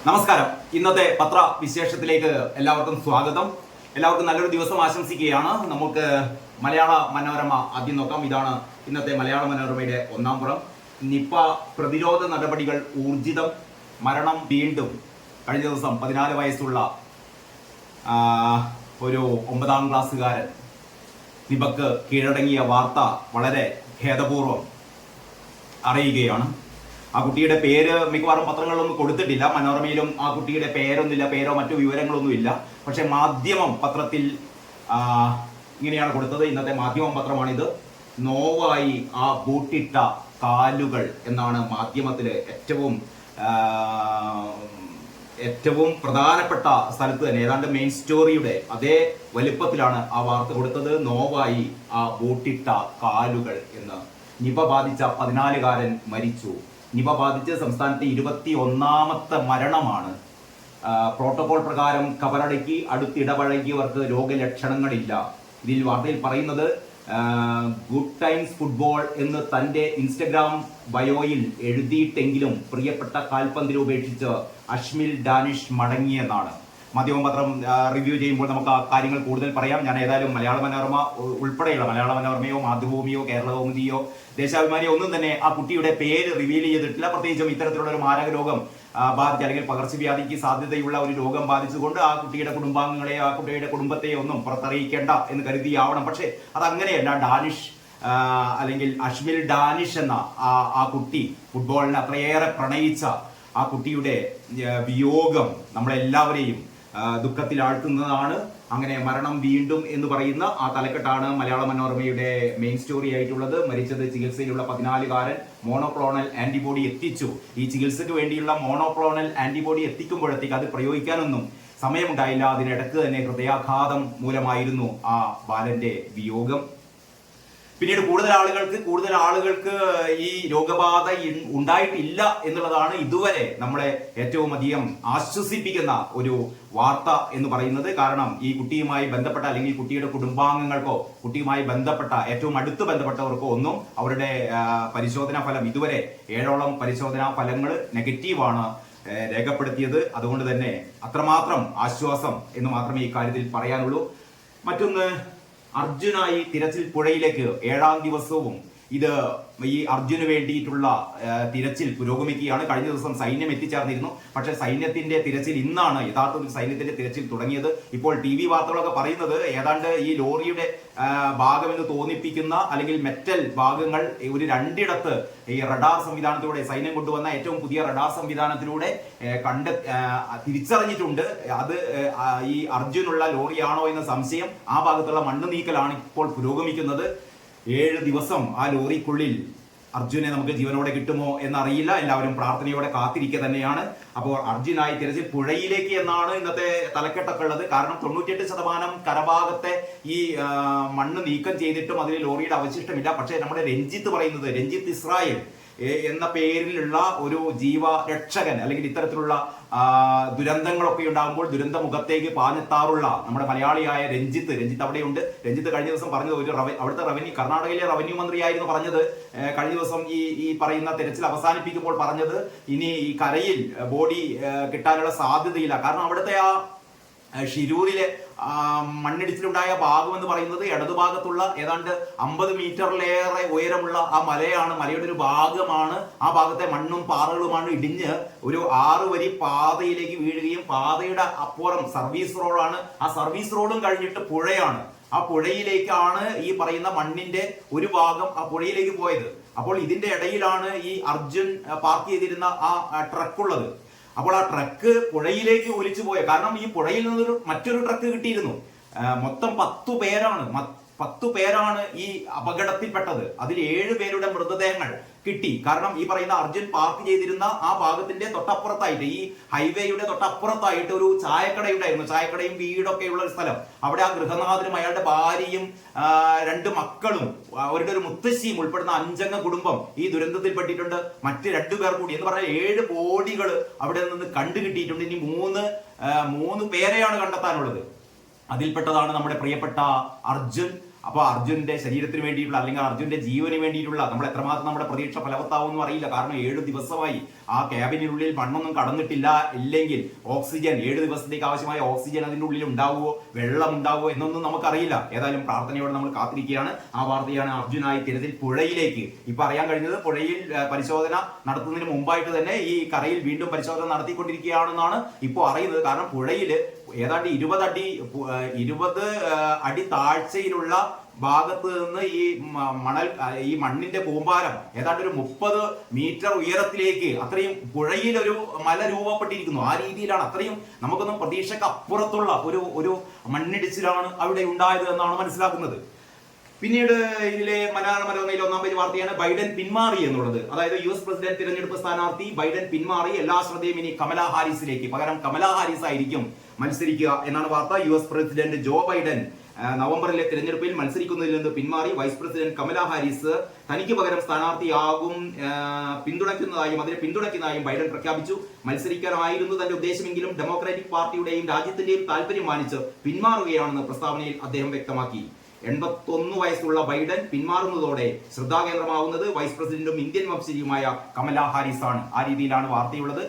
നമസ്കാരം. ഇന്നത്തെ പത്രവിശേഷത്തിലേക്ക് എല്ലാവർക്കും സ്വാഗതം. എല്ലാവർക്കും നല്ലൊരു ദിവസം ആശംസിക്കുകയാണ്. നമുക്ക് മലയാള മനോരമ ആദ്യം നോക്കാം. ഇതാണ് ഇന്നത്തെ മലയാള മനോരമയുടെ ഒന്നാം പുറം. നിപ പ്രതിരോധ നടപടികൾ ഊർജിതം, മരണം വീണ്ടും. കഴിഞ്ഞ ദിവസം 14 വയസ്സുള്ള ഒരു 9ാം ക്ലാസ്സുകാരൻ നിപക്ക് കീഴടങ്ങിയ വാർത്ത വളരെ ഖേദപൂർവം അറിയുകയാണ്. ആ കുട്ടിയുടെ പേര് മിക്കവാറും പത്രങ്ങളിലൊന്നും കൊടുത്തിട്ടില്ല. മനോരമയിലും ആ കുട്ടിയുടെ പേരൊന്നുമില്ല, പേരോ മറ്റു വിവരങ്ങളൊന്നുമില്ല. പക്ഷെ മാധ്യമം പത്രത്തിൽ ഇങ്ങനെയാണ് കൊടുത്തത്. ഇന്നത്തെ മാധ്യമം പത്രമാണിത്. നോവായി ആ ബൂട്ടിട്ട കാലുകൾ എന്നാണ് മാധ്യമത്തില് ഏറ്റവും പ്രധാനപ്പെട്ട സ്ഥലത്ത് തന്നെ, ഏതാണ്ട് മെയിൻ സ്റ്റോറിയുടെ അതേ വലിപ്പത്തിലാണ് ആ വാർത്ത കൊടുത്തത്. നോവായി ആ ബൂട്ടിട്ട കാലുകൾ എന്ന്. നിപ ബാധിച്ച 14കാരൻ മരിച്ചു. നിപ ബാധിച്ച് സംസ്ഥാനത്തെ 21ാമത്തെ മരണമാണ്. പ്രോട്ടോകോൾ പ്രകാരം കബറടക്കി അടുത്തിടപഴകിയവർക്ക് രോഗലക്ഷണങ്ങളില്ല. ഇതിൽ വാർത്തയിൽ പറയുന്നത് ഗുഡ് ടൈംസ് ഫുട്ബോൾ എന്ന് തന്റെ ഇൻസ്റ്റഗ്രാം ബയോയിൽ എഴുതിയിട്ടെങ്കിലും പ്രിയപ്പെട്ട കാൽപന്തിൽ ഉപേക്ഷിച്ച് അഷ്മിൽ ഡാനിഷ് മടങ്ങിയെന്നാണ്. മാധ്യമപത്രം റിവ്യൂ ചെയ്യുമ്പോൾ നമുക്ക് ആ കാര്യങ്ങൾ കൂടുതൽ പറയാം. ഞാൻ ഏതായാലും മലയാള മനോരമ ഉൾപ്പെടെയുള്ള മലയാള മനോരമയോ മാതൃഭൂമിയോ കേരളകൗമുദിയോ ദേശാഭിമാനിയോ ഒന്നും തന്നെ ആ കുട്ടിയുടെ പേര് റിവീൽ ചെയ്തിട്ടില്ല. പ്രത്യേകിച്ചും ഇത്തരത്തിലുള്ള ഒരു മാരക രോഗം ബാധിച്ച് അല്ലെങ്കിൽ പകർച്ചവ്യാധിക്ക് സാധ്യതയുള്ള ഒരു രോഗം ബാധിച്ചുകൊണ്ട് ആ കുട്ടിയുടെ കുടുംബാംഗങ്ങളെയോ ആ കുട്ടിയുടെ കുടുംബത്തെയോ ഒന്നും പുറത്തറിയിക്കേണ്ട എന്ന് കരുതിയാവണം. പക്ഷേ അതങ്ങനെയല്ല. ഡാനിഷ് അല്ലെങ്കിൽ അഷ്മിൽ ഡാനിഷ് എന്ന ആ കുട്ടി, ഫുട്ബോളിനെ അത്രയേറെ പ്രണയിച്ച ആ കുട്ടിയുടെ വിയോഗം നമ്മളെല്ലാവരെയും ദുഃഖത്തിലാഴ്ത്തുന്നതാണ്. അങ്ങനെ മരണം വീണ്ടും എന്ന് പറയുന്ന ആ തലക്കെട്ടാണ് മലയാള മനോരമയുടെ മെയിൻ സ്റ്റോറി ആയിട്ടുള്ളത്. മരിച്ചത് ചികിത്സയിലുള്ള 14കാരൻ മോണോക്ലോണൽ ആന്റിബോഡി എത്തിച്ചു. ഈ ചികിത്സയ്ക്ക് വേണ്ടിയുള്ള മോണോക്ലോണൽ ആന്റിബോഡി എത്തിക്കുമ്പോഴത്തേക്ക് അത് പ്രയോഗിക്കാനൊന്നും സമയമുണ്ടായില്ല. അതിനിടക്ക് തന്നെ ഹൃദയാഘാതം മൂലമായിരുന്നു ആ ബാലന്റെ വിയോഗം. പിന്നീട് കൂടുതൽ ആളുകൾക്ക് ഈ രോഗബാധ ഉണ്ടായിട്ടില്ല എന്നുള്ളതാണ് ഇതുവരെ നമ്മളെ ഏറ്റവും അധികം ആശ്വസിപ്പിക്കുന്ന ഒരു വാർത്ത എന്ന് പറയുന്നത്. കാരണം ഈ കുട്ടിയുമായി ബന്ധപ്പെട്ട അല്ലെങ്കിൽ കുട്ടിയുടെ കുടുംബാംഗങ്ങൾക്കോ കുട്ടിയുമായി ബന്ധപ്പെട്ട ഏറ്റവും അടുത്ത് ബന്ധപ്പെട്ടവർക്കോ ഒന്നും അവരുടെ പരിശോധനാ ഫലം ഇതുവരെ 7ഓളം പരിശോധനാ ഫലങ്ങൾ നെഗറ്റീവാണ് രേഖപ്പെടുത്തിയത്. അതുകൊണ്ട് തന്നെ അത്രമാത്രം ആശ്വാസം എന്ന് മാത്രമേ ഈ കാര്യത്തിൽ പറയാനുള്ളൂ. മറ്റൊന്ന്, അർജുനായി തിരച്ചിൽ പുഴയിലേക്ക് 7ാം ദിവസവും ഈ അർജുന് വേണ്ടിയിട്ടുള്ള തിരച്ചിൽ പുരോഗമിക്കുകയാണ്. കഴിഞ്ഞ ദിവസം സൈന്യം എത്തിച്ചേർന്നിരുന്നു. പക്ഷേ സൈന്യത്തിന്റെ തിരച്ചിൽ ഇന്നാണ് യഥാർത്ഥത്തിൽ സൈന്യത്തിന്റെ തിരച്ചിൽ തുടങ്ങിയത്. ഇപ്പോൾ TV വാർത്തകളൊക്കെ പറയുന്നത് ഏതാണ്ട് ഈ ലോറിയുടെ ഭാഗമെന്ന് തോന്നിപ്പിക്കുന്ന അല്ലെങ്കിൽ മെറ്റൽ ഭാഗങ്ങൾ ഒരു 2ഇടത്ത് ഈ റഡാർ സംവിധാനത്തിലൂടെ സൈന്യം കൊണ്ടുവന്ന ഏറ്റവും പുതിയ റഡാർ സംവിധാനത്തിലൂടെ തിരിച്ചറിഞ്ഞിട്ടുണ്ട്. അത് ഈ അർജുനുള്ള ലോറിയാണോ എന്ന സംശയം. ആ ഭാഗത്തുള്ള മണ്ണ് നീക്കലാണ് ഇപ്പോൾ പുരോഗമിക്കുന്നത്. 7 ദിവസം ആ ലോറിക്കുള്ളിൽ അർജുനെ നമുക്ക് ജീവനോടെ കിട്ടുമോ എന്നറിയില്ല. എല്ലാവരും പ്രാർത്ഥനയോടെ കാത്തിരിക്കുക തന്നെയാണ്. അപ്പോൾ അർജുനായി തിരച്ചിൽ പുഴയിലേക്ക് എന്നാണ് ഇന്നത്തെ തലക്കെട്ടൊക്കെ ഉള്ളത്. കാരണം 98% കരഭാഗത്തെ ഈ മണ്ണ് നീക്കം ചെയ്തിട്ടും അതിൽ ലോറിയുടെ അവശിഷ്ടമില്ല. പക്ഷേ നമ്മുടെ രഞ്ജിത്ത് ഇസ്രായേൽ എന്ന പേരിലുള്ള ഒരു ജീവരക്ഷകൻ അല്ലെങ്കിൽ ഇത്തരത്തിലുള്ള ദുരന്തങ്ങളൊക്കെ ഉണ്ടാകുമ്പോൾ ദുരന്ത മുഖത്തേക്ക് പാഞ്ഞെത്താറുള്ള നമ്മുടെ മലയാളിയായ രഞ്ജിത്ത് അവിടെയുണ്ട്. രഞ്ജിത്ത് കഴിഞ്ഞ ദിവസം പറഞ്ഞത് അവിടുത്തെ കർണാടകയിലെ റവന്യൂ മന്ത്രിയായിരുന്നു പറഞ്ഞത്. കഴിഞ്ഞ ദിവസം ഈ പറയുന്ന തെരച്ചിൽ അവസാനിപ്പിക്കുമ്പോൾ പറഞ്ഞത് ഇനി ഈ കരയിൽ ബോഡി കിട്ടാനുള്ള സാധ്യതയില്ല. കാരണം അവിടുത്തെ ആ ഷിരൂരിലെ മണ്ണിടിച്ചിലുണ്ടായ ഭാഗം എന്ന് പറയുന്നത് ഇടതുഭാഗത്തുള്ള ഏതാണ്ട് 50 മീറ്ററിലേറെ ഉയരമുള്ള ആ മലയാണ്. മലയുടെ ഒരു ഭാഗമാണ്. ആ ഭാഗത്തെ മണ്ണും പാറകളുമാണ് ഇടിഞ്ഞ് ഒരു 6 വരി പാതയിലേക്ക് വീഴുകയും പാതയുടെ അപ്പുറം സർവീസ് റോഡാണ്. ആ സർവീസ് റോഡും കഴിഞ്ഞിട്ട് പുഴയാണ്. ആ പുഴയിലേക്കാണ് ഈ പറയുന്ന മണ്ണിന്റെ ഒരു ഭാഗം ആ പുഴയിലേക്ക് പോയത്. അപ്പോൾ ഇതിന്റെ ഇടയിലാണ് ഈ അർജുൻ പാർക്ക് ചെയ്തിരുന്ന ആ ട്രക്കുള്ളത്. അപ്പോൾ ആ ട്രക്ക് പുഴയിലേക്ക് ഒലിച്ചു പോയ കാരണം ഈ പുഴയിൽ നിന്നൊരു മറ്റൊരു ട്രക്ക് കിട്ടിയിരുന്നു. മൊത്തം 10 പേരാണ് ഈ അപകടത്തിൽപ്പെട്ടത്. അതിൽ 7 പേരുടെ മൃതദേഹങ്ങൾ കിട്ടി. കാരണം ഈ പറയുന്ന അർജുൻ പാർക്ക് ചെയ്തിരുന്ന ആ ഭാഗത്തിന്റെ തൊട്ടപ്പുറത്തായിട്ട് ഈ ഹൈവേയുടെ തൊട്ടപ്പുറത്തായിട്ട് ഒരു ചായക്കടയുണ്ടായിരുന്നു. ചായക്കടയും വീടൊക്കെയുള്ള ഒരു സ്ഥലം. അവിടെ ആ ഗൃഹനാഥനും അയാളുടെ ഭാര്യയും 2 മക്കളും അവരുടെ ഒരു മുത്തശ്ശിയും ഉൾപ്പെടുന്ന 5 കുടുംബം ഈ ദുരന്തത്തിൽപ്പെട്ടിട്ടുണ്ട്. മറ്റ് 2 പേർ കൂടി എന്ന് പറഞ്ഞാൽ 7 ബോഡികൾ അവിടെ നിന്ന് കണ്ടുകിട്ടിയിട്ടുണ്ട്. ഇനി 3 പേരെയാണ് കണ്ടെത്താനുള്ളത്. അതിൽപ്പെട്ടതാണ് നമ്മുടെ പ്രിയപ്പെട്ട അർജുൻ. അപ്പോൾ അർജുന്റെ ശരീരത്തിന് വേണ്ടിയിട്ടുള്ള അല്ലെങ്കിൽ അർജുന്റെ ജീവന് വേണ്ടിയിട്ടുള്ള നമ്മൾ എത്രമാത്രം നമ്മുടെ പ്രതീക്ഷ ഫലവത്താവുമെന്നും അറിയില്ല. കാരണം 7 ദിവസമായി ആ ക്യാബിനുള്ളിൽ മണ്ണൊന്നും കടന്നിട്ടില്ല, ഇല്ലെങ്കിൽ ഓക്സിജൻ 7 ദിവസത്തേക്ക് ആവശ്യമായ ഓക്സിജൻ അതിൻ്റെ ഉള്ളിൽ ഉണ്ടാവുമോ, വെള്ളം ഉണ്ടാവുമോ എന്നൊന്നും നമുക്കറിയില്ല. ഏതായാലും പ്രാർത്ഥനയോടെ നമ്മൾ കാത്തിരിക്കുകയാണ്. ആ വാർത്തയാണ് അർജുനായി തിരച്ചിൽ പുഴയിലേക്ക്. ഇപ്പൊ അറിയാൻ കഴിഞ്ഞത് പുഴയിൽ പരിശോധന നടത്തുന്നതിന് മുമ്പായിട്ട് തന്നെ ഈ കരയിൽ വീണ്ടും പരിശോധന നടത്തിക്കൊണ്ടിരിക്കുകയാണെന്നാണ് ഇപ്പോൾ അറിയുന്നത്. കാരണം പുഴയിൽ ഏതാണ്ട് 20 അടി താഴ്ചയിലുള്ള ഭാഗത്ത് നിന്ന് ഈ മണ്ണിന്റെ കൂമ്പാരം ഏതാണ്ട് ഒരു 30 മീറ്റർ ഉയരത്തിലേക്ക്, അത്രയും പുഴയിൽ ഒരു മല രൂപപ്പെട്ടിരിക്കുന്നു. ആ രീതിയിലാണ്, അത്രയും നമുക്കൊന്നും പ്രതീക്ഷയ്ക്ക് അപ്പുറത്തുള്ള ഒരു മണ്ണിടിച്ചിലാണ് അവിടെ ഉണ്ടായത് എന്നാണ് മനസ്സിലാക്കുന്നത്. പിന്നീട് ഇതിലെ മലയാള മനോരമയിൽ 1-ാം പേജ് വാർത്തയാണ് ബൈഡൻ പിന്മാറി എന്നുള്ളത്. അതായത് US പ്രസിഡന്റ് തിരഞ്ഞെടുപ്പ് സ്ഥാനാർത്ഥി ബൈഡൻ പിന്മാറി, എല്ലാ ശ്രദ്ധയും ഇനി കമലാ ഹാരിസിലേക്ക്, പകരം കമലാ ഹാരിസ് ആയിരിക്കും മത്സരിക്കുക എന്നാണ് വാർത്ത. US പ്രസിഡന്റ് ജോ ബൈഡൻ നവംബറിലെ തിരഞ്ഞെടുപ്പിൽ മത്സരിക്കുന്നതിൽ നിന്ന് പിന്മാറി. വൈസ് പ്രസിഡന്റ് കമലാ ഹാരിസ് തനിക്ക് പകരം സ്ഥാനാർത്ഥിയാകും അതിനെ പിന്തുണയ്ക്കുന്നതായും ബൈഡൻ പ്രഖ്യാപിച്ചു. മത്സരിക്കാനായിരുന്നു തന്റെ ഉദ്ദേശമെങ്കിലും ഡെമോക്രാറ്റിക് പാർട്ടിയുടെയും രാജ്യത്തിന്റെയും താല്പര്യം മാനിച്ച് പിന്മാറുകയാണെന്ന് പ്രസ്താവനയിൽ അദ്ദേഹം വ്യക്തമാക്കി. 81 വയസ്സുള്ള ബൈഡൻ പിന്മാറുന്നതോടെ ശ്രദ്ധാകേന്ദ്രമാവുന്നത് വൈസ് പ്രസിഡന്റും ഇന്ത്യൻ വംശജയുമായ കമലാ ഹാരിസ് ആണ്. ആ രീതിയിലാണ് വാർത്തയുള്ളത്.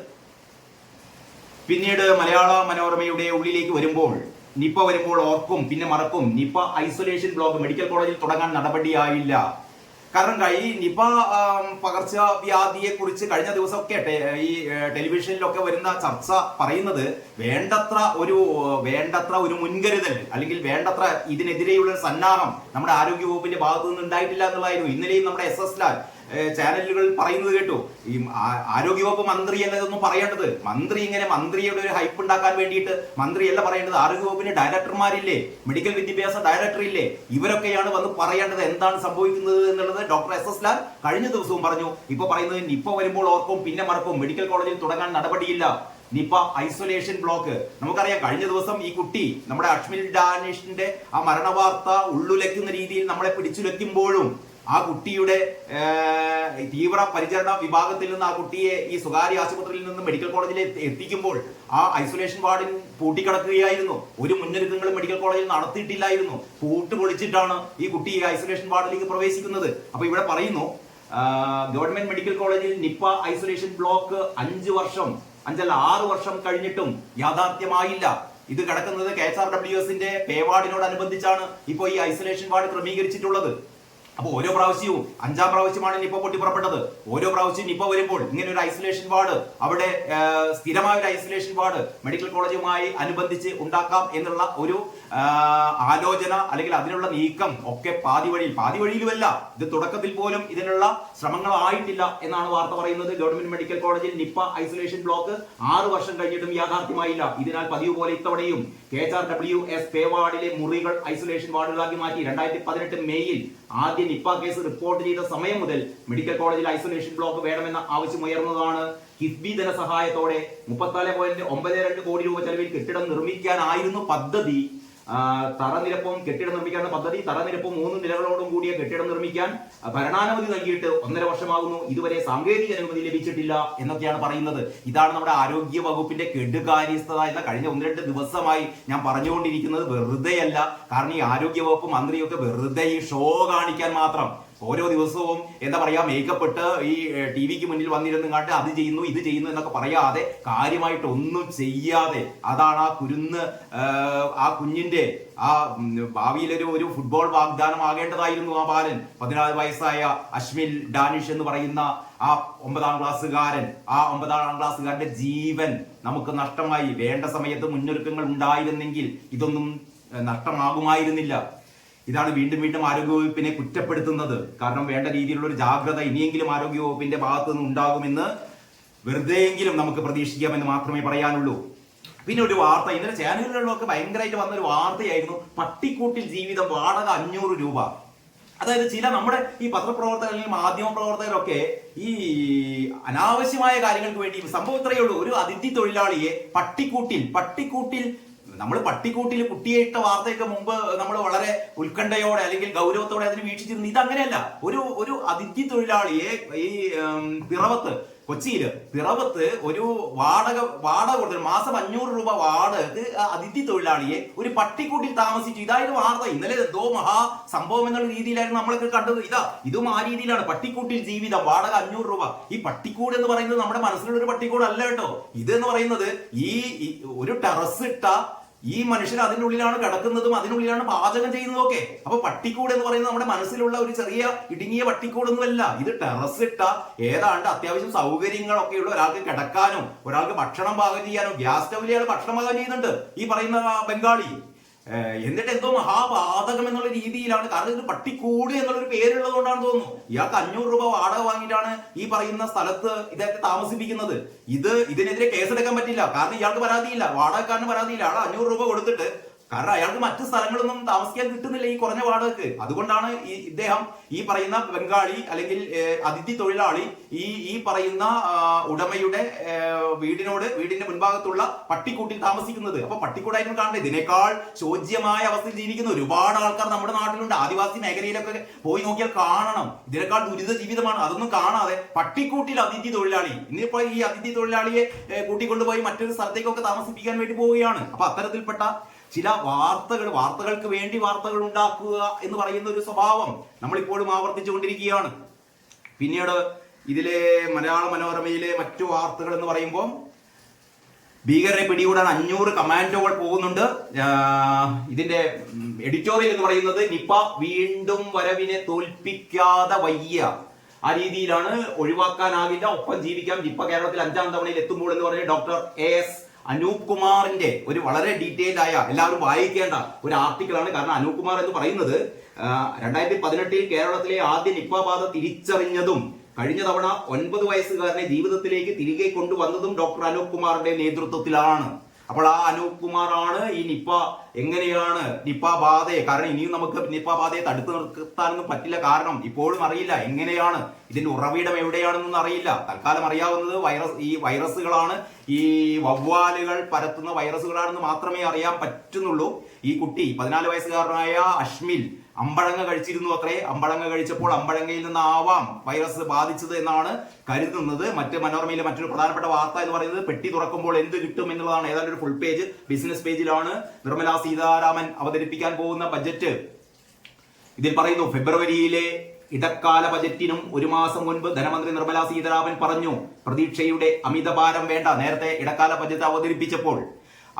പിന്നീട് മലയാള മനോരമയുടെ ഉള്ളിലേക്ക് വരുമ്പോൾ നിപ വരുമ്പോൾ ഓർക്കും പിന്നെ മറക്കും. നിപ ഐസൊലേഷൻ ബ്ലോക്ക് മെഡിക്കൽ കോളേജിൽ തുടങ്ങാൻ നടപടിയായില്ല. കാരണം ഈ നിപ പകർച്ചവ്യാധിയെ കുറിച്ച് കഴിഞ്ഞ ദിവസമൊക്കെ ഈ ടെലിവിഷനിലൊക്കെ വരുന്ന ചർച്ച പറയുന്നത് വേണ്ടത്ര ഒരു മുൻകരുതൽ, അല്ലെങ്കിൽ വേണ്ടത്ര ഇതിനെതിരെയുള്ള സന്നാഹം നമ്മുടെ ആരോഗ്യ വകുപ്പിന്റെ ഭാഗത്തു നിന്ന് ഉണ്ടായിട്ടില്ല എന്നുള്ളതായിരുന്നു. ഇന്നലെയും നമ്മുടെ SS ലാൽ ചാനലുകൾ പറയുന്നത് കേട്ടു. ഈ ആരോഗ്യവകുപ്പ് മന്ത്രിയല്ല ഇതൊന്നും പറയേണ്ടത്. മന്ത്രിയുടെ ഒരു ഹൈപ്പ് ഉണ്ടാക്കാൻ വേണ്ടിയിട്ട് മന്ത്രിയല്ല പറയേണ്ടത്. ആരോഗ്യവകുപ്പിന്റെ ഡയറക്ടർമാരില്ലേ, മെഡിക്കൽ വിദ്യാഭ്യാസ ഡയറക്ടർ ഇല്ലേ, ഇവരൊക്കെയാണ് വന്ന് പറയേണ്ടത് എന്താണ് സംഭവിക്കുന്നത് എന്നുള്ളത്. ഡോക്ടർ SS ലാൽ കഴിഞ്ഞ ദിവസവും പറഞ്ഞു. ഇപ്പൊ പറയുന്നത് നിപ വരുമ്പോൾ ഓർക്കും പിന്നെ മറക്കും, മെഡിക്കൽ കോളേജിൽ തുടങ്ങാൻ നടപടിയില്ല. Nipah isolation block. നമുക്കറിയാം, കഴിഞ്ഞ ദിവസം ഈ കുട്ടി, നമ്മുടെ അഷ്മിൽ ഡാനിഷിന്റെ ആ മരണവാർത്ത ഉള്ളുലയ്ക്കുന്ന രീതിയിൽ നമ്മളെ പിടിച്ചുലയ്ക്കുമ്പോഴും ആ കുട്ടിയുടെ തീവ്ര പരിചരണ വിഭാഗത്തിൽ നിന്ന് ആ കുട്ടിയെ ഈ സ്വകാര്യ ആശുപത്രിയിൽ നിന്ന് മെഡിക്കൽ കോളേജിൽ എത്തിക്കുമ്പോൾ ആ ഐസൊലേഷൻ വാർഡിൽ പൂട്ടിക്കിടക്കുകയായിരുന്നു. ഒരു മുന്നൊരുക്കങ്ങളും മെഡിക്കൽ കോളേജിൽ നടത്തിയിട്ടില്ലായിരുന്നു. പൂട്ട് പൊളിച്ചിട്ടാണ് ഈ കുട്ടി ഐസൊലേഷൻ വാർഡിലേക്ക് പ്രവേശിക്കുന്നത്. അപ്പൊ ഇവിടെ പറയുന്നു, ഗവൺമെന്റ് മെഡിക്കൽ കോളേജിൽ നിപ ഐസൊലേഷൻ ബ്ലോക്ക് 6 വർഷം കഴിഞ്ഞിട്ടും യാഥാർത്ഥ്യമായില്ല. ഇത് കിടക്കുന്നത് KSRWSന്റെ പേ വാർഡിനോടനുബന്ധിച്ചാണ് ഇപ്പോൾ ഈ ഐസൊലേഷൻ വാർഡ് ക്രമീകരിച്ചിട്ടുള്ളത്. അപ്പൊ ഓരോ പ്രാവശ്യവും 5-ാം പ്രാവശ്യമാണ് നിപ പൊട്ടിപ്പുറപ്പെട്ടത്. ഓരോ പ്രാവശ്യം നിപ വരുമ്പോൾ ഇങ്ങനെ ഒരു ഐസൊലേഷൻ വാർഡ്, അവിടെ സ്ഥിരമായ ഒരു ഐസൊലേഷൻ വാർഡ് മെഡിക്കൽ കോളേജുമായി അനുബന്ധിച്ച് ഉണ്ടാക്കാം എന്നുള്ള ഒരു ആലോചന, അല്ലെങ്കിൽ അതിനുള്ള നീക്കം ഒക്കെ പാതി വഴിയിലുമല്ല, ഇത് തുടക്കത്തിൽ പോലും ഇതിനുള്ള ശ്രമങ്ങളായിട്ടില്ല എന്നാണ് വാർത്ത പറയുന്നത്. ഗവൺമെന്റ് മെഡിക്കൽ കോളേജിൽ നിപ ഐസൊലേഷൻ ബ്ലോക്ക് 6 വർഷം കഴിഞ്ഞിട്ടും യാഥാർത്ഥ്യമായില്ല. ഇതിനാൽ പതിവ് പോലെ ഇത്തവണയും KSRWS പേ വാർഡിലെ മുറികൾ ഐസൊലേഷൻ വാർഡുകളാക്കി മാറ്റി. 2018 മെയ്യിൽ ആദ്യ നിപ കേസ് റിപ്പോർട്ട് ചെയ്ത സമയം മുതൽ മെഡിക്കൽ കോളേജിൽ ഐസൊലേഷൻ ബ്ലോക്ക് വേണമെന്ന ആവശ്യം ഉയർന്നതാണ്. കിഫ്ബി ധനസഹായത്തോടെ 34.92 കോടി രൂപ ചെലവിൽ കെട്ടിടം നിർമ്മിക്കാനായിരുന്നു പദ്ധതി. കെട്ടിടം നിർമ്മിക്കാനുള്ള പദ്ധതി. തറനിരപ്പും 3 നിലകളോടും കൂടിയ കെട്ടിടം നിർമ്മിക്കാൻ ഭരണാനുമതി നൽകിയിട്ട് 1.5 വർഷമാകുന്നു. ഇതുവരെ സാങ്കേതിക അനുമതി ലഭിച്ചിട്ടില്ല എന്നൊക്കെയാണ് പറയുന്നത്. ഇതാണ് നമ്മുടെ ആരോഗ്യ വകുപ്പിന്റെ കെടുകാര്യസ്ഥത എന്ന കഴിഞ്ഞ 1-2 ദിവസമായി ഞാൻ പറഞ്ഞുകൊണ്ടിരിക്കുന്നത്. വെറുതെയല്ല. കാരണം ഈ ആരോഗ്യ വകുപ്പ് മന്ത്രിയൊക്കെ വെറുതെ ഈ ഷോ കാണിക്കാൻ മാത്രം ഓരോ ദിവസവും എന്താ പറയാ, മേക്കപ്പ് ഇട്ട് ഈ TV-ക്ക് മുന്നിൽ വന്നിരുന്ന് കണ്ട് അത് ചെയ്യുന്നു ഇത് ചെയ്യുന്നു എന്നൊക്കെ പറയാതെ, കാര്യമായിട്ട് ഒന്നും ചെയ്യാതെ, അതാണ് ആ കുഞ്ഞിന്റെ ഭാവിയിലൊരു ഫുട്ബോൾ വാഗ്ദാനം ആകേണ്ടതായിരുന്നു ആ ബാലൻ. 14 വയസ്സായ അഷ്മിൽ ഡാനിഷ് എന്ന് പറയുന്ന ആ 9-ാം ക്ലാസ്സുകാരൻ. ആ 9-ാം ക്ലാസ്സുകാരന്റെ ജീവൻ നമുക്ക് നഷ്ടമായി. വേണ്ട സമയത്ത് മുന്നൊരുക്കങ്ങൾ ഉണ്ടായിരുന്നെങ്കിൽ ഇതൊന്നും നഷ്ടമാകുമായിരുന്നില്ല. ഇതാണ് വീണ്ടും ആരോഗ്യവകുപ്പിനെ കുറ്റപ്പെടുത്തുന്നത്. കാരണം വേണ്ട രീതിയിലുള്ള ഒരു ജാഗ്രത ഇനിയെങ്കിലും ആരോഗ്യവകുപ്പിന്റെ ഭാഗത്തു നിന്ന് ഉണ്ടാകുമെന്ന് വെറുതെയെങ്കിലും നമുക്ക് പ്രതീക്ഷിക്കാമെന്ന് മാത്രമേ പറയാനുള്ളൂ. പിന്നെ ഒരു വാർത്ത, ഇന്നലെ ചാനലുകളിലൊക്കെ ഭയങ്കരമായിട്ട് വന്നൊരു വാർത്തയായിരുന്നു. പട്ടിക്കൂട്ടിൽ ജീവിതം, വാടക 500 രൂപ. അതായത് ചില നമ്മുടെ ഈ പത്രപ്രവർത്തകർ അല്ലെങ്കിൽ മാധ്യമ പ്രവർത്തകരൊക്കെ ഈ അനാവശ്യമായ കാര്യങ്ങൾക്ക് വേണ്ടി, സംഭവം ഇത്രയേ ഉള്ളൂ, ഒരു അതിഥി തൊഴിലാളിയെ പട്ടിക്കൂട്ടിൽ നമ്മൾ പട്ടിക്കൂട്ടിൽ കുട്ടിയെ ഇട്ട വാർത്തയൊക്കെ മുമ്പ് നമ്മൾ വളരെ ഉത്കണ്ഠയോടെ അല്ലെങ്കിൽ ഗൗരവത്തോടെ അതിന് വീക്ഷിച്ചിരുന്നു. ഇതങ്ങനെയല്ല. ഒരു അതിഥി തൊഴിലാളിയെ ഈ പിറവത്ത് കൊച്ചിയിൽ പിറവത്ത് ഒരു വാടക കൊടുത്തു മാസം 500 രൂപ വാടകക്ക് അതിഥി തൊഴിലാളിയെ ഒരു പട്ടിക്കൂട്ടിൽ താമസിച്ചു. ഇതായിരുന്നു വാർത്ത. ഇന്നലെ എന്തോ മഹാ സംഭവം എന്നുള്ള രീതിയിലായിരുന്നു നമ്മളൊക്കെ കണ്ടത്. ഇതും ആ രീതിയിലാണ്. പട്ടിക്കൂട്ടിൽ ജീവിതം, വാടക 500 രൂപ. ഈ പട്ടിക്കൂട് എന്ന് പറയുന്നത് നമ്മുടെ മനസ്സിലുള്ള ഒരു പട്ടിക്കൂട് അല്ല കേട്ടോ. ഇതെന്ന് പറയുന്നത് ഈ ഒരു ടെറസ് ഇട്ട ഈ മനുഷ്യർ അതിൻ്റെ ഉള്ളിലാണ് കിടക്കുന്നതും അതിനുള്ളിലാണ് പാചകം ചെയ്യുന്നതും ഒക്കെ. അപ്പൊ പട്ടിക്കൂട് എന്ന് പറയുന്നത് നമ്മുടെ മനസ്സിലുള്ള ഒരു ചെറിയ ഇടുങ്ങിയ പട്ടിക്കൂടൊന്നുമല്ല. ഇത് ടെറസ് ഇട്ട ഏതാണ്ട് അത്യാവശ്യം സൗകര്യങ്ങളൊക്കെ ഉള്ള ഒരാൾക്ക് കിടക്കാനോ ഒരാൾക്ക് ഭക്ഷണം പാകം ചെയ്യാനോ ഗ്യാസ് സ്റ്റൗവിൽ അയാൾ ഭക്ഷണം പാകം ചെയ്യുന്നുണ്ട് ഈ പറയുന്ന ബംഗാളി. എന്നിട്ട് എന്തോ മഹാപാതകം എന്നുള്ള രീതിയിലാണ്. കാരണം ഇത് പട്ടിക്കൂട് എന്നുള്ളൊരു പേരുള്ളത് കൊണ്ടാണ് തോന്നുന്നു. ഇയാൾക്ക് 500 രൂപ വാടക വാങ്ങിയിട്ടാണ് ഈ പറയുന്ന സ്ഥലത്ത് ഇദ്ദേഹത്തെ താമസിപ്പിക്കുന്നത്. ഇതിനെതിരെ കേസെടുക്കാൻ പറ്റില്ല. കാരണം ഇയാൾക്ക് പരാതിയില്ല, വാടകക്കാരന് പരാതിയില്ല. ആൾ 500 രൂപ കൊടുത്തിട്ട്, കാരണം അയാൾക്ക് മറ്റു സ്ഥലങ്ങളൊന്നും താമസിക്കാൻ കിട്ടുന്നില്ല ഈ കുറഞ്ഞ വാടകക്ക്. അതുകൊണ്ടാണ് ഇദ്ദേഹം ഈ പറയുന്ന ബംഗാളി അല്ലെങ്കിൽ അതിഥി തൊഴിലാളി ഈ പറയുന്ന ഉടമയുടെ വീടിന്റെ മുൻഭാഗത്തുള്ള പട്ടിക്കൂട്ടിൽ താമസിക്കുന്നത്. അപ്പൊ പട്ടിക്കൂടായിരുന്നു കാണേണ്ടത്. ഇതിനേക്കാൾ ശോച്യമായ അവസ്ഥയിൽ ജീവിക്കുന്ന ഒരുപാട് ആൾക്കാർ നമ്മുടെ നാട്ടിലുണ്ട്. ആദിവാസി മേഖലയിലൊക്കെ പോയി നോക്കിയാൽ കാണണം. ഇതിനേക്കാൾ ദുരിത ജീവിതമാണ്. അതൊന്നും കാണാതെ പട്ടിക്കൂട്ടിൽ അതിഥി തൊഴിലാളി. ഇന്നിപ്പോ ഈ അതിഥി തൊഴിലാളിയെ കൂട്ടിക്കൊണ്ടുപോയി മറ്റൊരു സ്ഥലത്തേക്കൊക്കെ താമസിപ്പിക്കാൻ വേണ്ടി പോവുകയാണ്. അപ്പൊ അത്തരത്തിൽപ്പെട്ട ചില വാർത്തകൾക്ക് വേണ്ടി വാർത്തകൾ ഉണ്ടാക്കുക എന്ന് പറയുന്ന ഒരു സ്വഭാവം നമ്മളിപ്പോഴും ആവർത്തിച്ചുകൊണ്ടിരിക്കുകയാണ്. പിന്നീട് ഇതിലെ മലയാള മനോരമയിലെ മറ്റു വാർത്തകൾ എന്ന് പറയുമ്പോൾ ഭീകരരെ പിടികൂടാൻ 500 കമാൻഡോകൾ പോകുന്നുണ്ട്. ഇതിന്റെ എഡിറ്റോറിയൽ എന്ന് പറയുന്നത് നിപ വീണ്ടും വരവിനെ തോൽപ്പിക്കാതെ വയ്യ. ആ രീതിയിലാണ്. ഒഴിവാക്കാനാകില്ല, ഒപ്പം ജീവിക്കാം. നിപ കേരളത്തിൽ 5ാം തവണയിൽ എത്തുമ്പോൾ എന്ന് പറഞ്ഞ ഡോക്ടർ AS അനൂപ് കുമാറിന്റെ ഒരു വളരെ ഡീറ്റെയിൽഡ് ആയ എല്ലാവരും വായിക്കേണ്ട ഒരു ആർട്ടിക്കിളാണ്. കാരണം അനൂപ് കുമാർ എന്ന് പറയുന്നത് 2018 കേരളത്തിലെ ആദ്യ നിപ ബാധ തിരിച്ചറിഞ്ഞതും കഴിഞ്ഞ തവണ 9 വയസ്സുകാരനെ ജീവിതത്തിലേക്ക് തിരികെ കൊണ്ടുവന്നതും ഡോക്ടർ അനൂപ് കുമാറിന്റെ നേതൃത്വത്തിലാണ്. അപ്പോൾ ആ അനൂപ് കുമാറാണ് ഈ എങ്ങനെയാണ് നിപ ബാധയെ, കാരണം ഇനിയും നമുക്ക് നിപ ബാധയെ തടുത്തു നിർത്താനൊന്നും പറ്റില്ല. കാരണം ഇപ്പോഴും അറിയില്ല എങ്ങനെയാണ് ഇതിന്റെ ഉറവിടം എവിടെയാണെന്നൊന്നും അറിയില്ല. തൽക്കാലം അറിയാവുന്നത് ഈ വൈറസുകളാണ്, ഈ വവ്വാലുകൾ പരത്തുന്ന വൈറസുകളാണെന്ന് മാത്രമേ അറിയാൻ പറ്റുന്നുള്ളൂ. ഈ കുട്ടി 14 വയസ്സുകാരനായ അഷ്മിൽ അമ്പഴങ്ങ കഴിച്ചിരുന്നു അത്രേ. അമ്പഴങ്ങ കഴിച്ചപ്പോൾ അമ്പഴങ്ങയിൽ നിന്നാവാം വൈറസ് ബാധിച്ചത് എന്നാണ് കരുതുന്നത്. മനോരമയിലെ മറ്റൊരു പ്രധാനപ്പെട്ട വാർത്ത എന്ന് പറയുന്നത് പെട്ടി തുറക്കുമ്പോൾ എന്ത് കിട്ടും എന്നുള്ളതാണ്. ഏതാണ്ട് ഒരു ഫുൾ പേജ് ബിസിനസ് പേജിലാണ് നിർമ്മലാ സീതാരാമൻ അവതരിപ്പിക്കാൻ പോകുന്ന ബജറ്റ്. ഇതിൽ പറയുന്നു, ഫെബ്രുവരിയിലെ ഇടക്കാല ബജറ്റിനും 1 മാസം മുൻപ് ധനമന്ത്രി നിർമ്മലാ സീതാരാമൻ പറഞ്ഞു പ്രതീക്ഷയുടെ അമിതഭാരം വേണ്ട. നേരത്തെ ഇടക്കാല ബജറ്റ് അവതരിപ്പിച്ചപ്പോൾ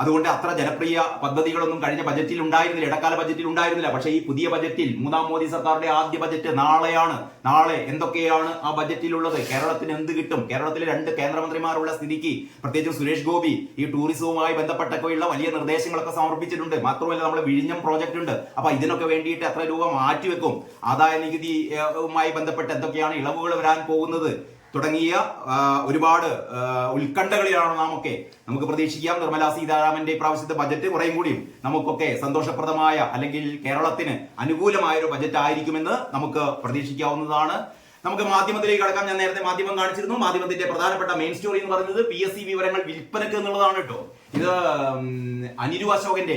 അതുകൊണ്ട് അത്ര ജനപ്രിയ പദ്ധതികളൊന്നും കഴിഞ്ഞ ബജറ്റിൽ ഉണ്ടായിരുന്നില്ല, ഇടക്കാല ബജറ്റിൽ ഉണ്ടായിരുന്നില്ല. പക്ഷേ ഈ പുതിയ ബജറ്റിൽ 3ാം മോദി സർക്കാരിന്റെ ആദ്യ ബജറ്റ് നാളെയാണ്. നാളെ എന്തൊക്കെയാണ് ആ ബജറ്റിലുള്ളത്, കേരളത്തിന് എന്ത് കിട്ടും, കേരളത്തിലെ 2 കേന്ദ്രമന്ത്രിമാരുള്ള സ്ഥിതിക്ക് പ്രത്യേകിച്ചും സുരേഷ് ഗോപി ഈ ടൂറിസവുമായി ബന്ധപ്പെട്ടൊക്കെയുള്ള വലിയ നിർദ്ദേശങ്ങളൊക്കെ സമർപ്പിച്ചിട്ടുണ്ട്. മാത്രമല്ല നമ്മുടെ വിഴിഞ്ഞം പ്രോജക്റ്റ് ഉണ്ട്. അപ്പൊ ഇതിനൊക്കെ വേണ്ടിയിട്ട് എത്ര രൂപ മാറ്റിവെക്കും, ആദായ നികുതിയുമായി ബന്ധപ്പെട്ട് എന്തൊക്കെയാണ് ഇളവുകൾ വരാൻ പോകുന്നത് തുടങ്ങിയ ഒരുപാട് ഉത്കണ്ഠകളിലാണ് നമുക്ക് പ്രതീക്ഷിക്കാം. നിർമ്മലാ സീതാരാമന്റെ പ്രാവശ്യത്തെ ബജറ്റ് കുറേയും കൂടിയും നമുക്കൊക്കെ സന്തോഷപ്രദമായ അല്ലെങ്കിൽ കേരളത്തിന് അനുകൂലമായ ഒരു ബജറ്റ് ആയിരിക്കുമെന്ന് നമുക്ക് പ്രതീക്ഷിക്കാവുന്നതാണ്. നമുക്ക് മാധ്യമത്തിലേക്ക് കടക്കാം. ഞാൻ നേരത്തെ മാധ്യമം കാണിച്ചിരുന്നു. മാധ്യമത്തിന്റെ പ്രധാനപ്പെട്ട മെയിൻ സ്റ്റോറി എന്ന് പറയുന്നത് PSC വിവരങ്ങൾ വിൽപ്പനക്ക് എന്നുള്ളതാണ് കേട്ടോ. ഇത് അനിരു അശോകൻ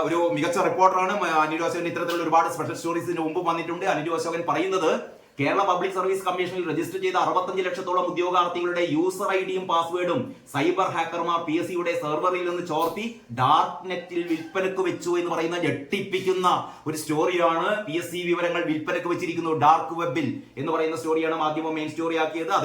ഒരു മികച്ച റിപ്പോർട്ടറാണ്. അനിരു അശോകൻ ഇത്തരത്തിലുള്ള ഒരുപാട് സ്പെഷ്യൽ സ്റ്റോറീസിന് മുമ്പ് വന്നിട്ടുണ്ട്. അനിരു അശോകൻ പറയുന്നത് കേരള പബ്ലിക് സർവീസ് കമ്മീഷനിൽ രജിസ്റ്റർ ചെയ്ത 65 ലക്ഷത്തോളം ഉദ്യോഗാർത്ഥികളുടെ യൂസർ ഐഡിയും പാസ്വേഡും സൈബർ ഹാക്കർമാർ PSCയുടെ സെർവറിൽ നിന്ന് ചോർത്തി ഡാർക്ക് നെറ്റിൽ വിൽപ്പനക്ക് വെച്ചു എന്ന് പറയുന്ന ഞെട്ടിപ്പിക്കുന്ന ഒരു സ്റ്റോറിയാണ്. PSC വിവരങ്ങൾ വിൽപ്പനക്ക് വെച്ചിരിക്കുന്നു ഡാർക്ക് വെബിൽ എന്ന് പറയുന്ന സ്റ്റോറിയാണ് മാധ്യമം മെയിൻ സ്റ്റോറി ആക്കിയത്.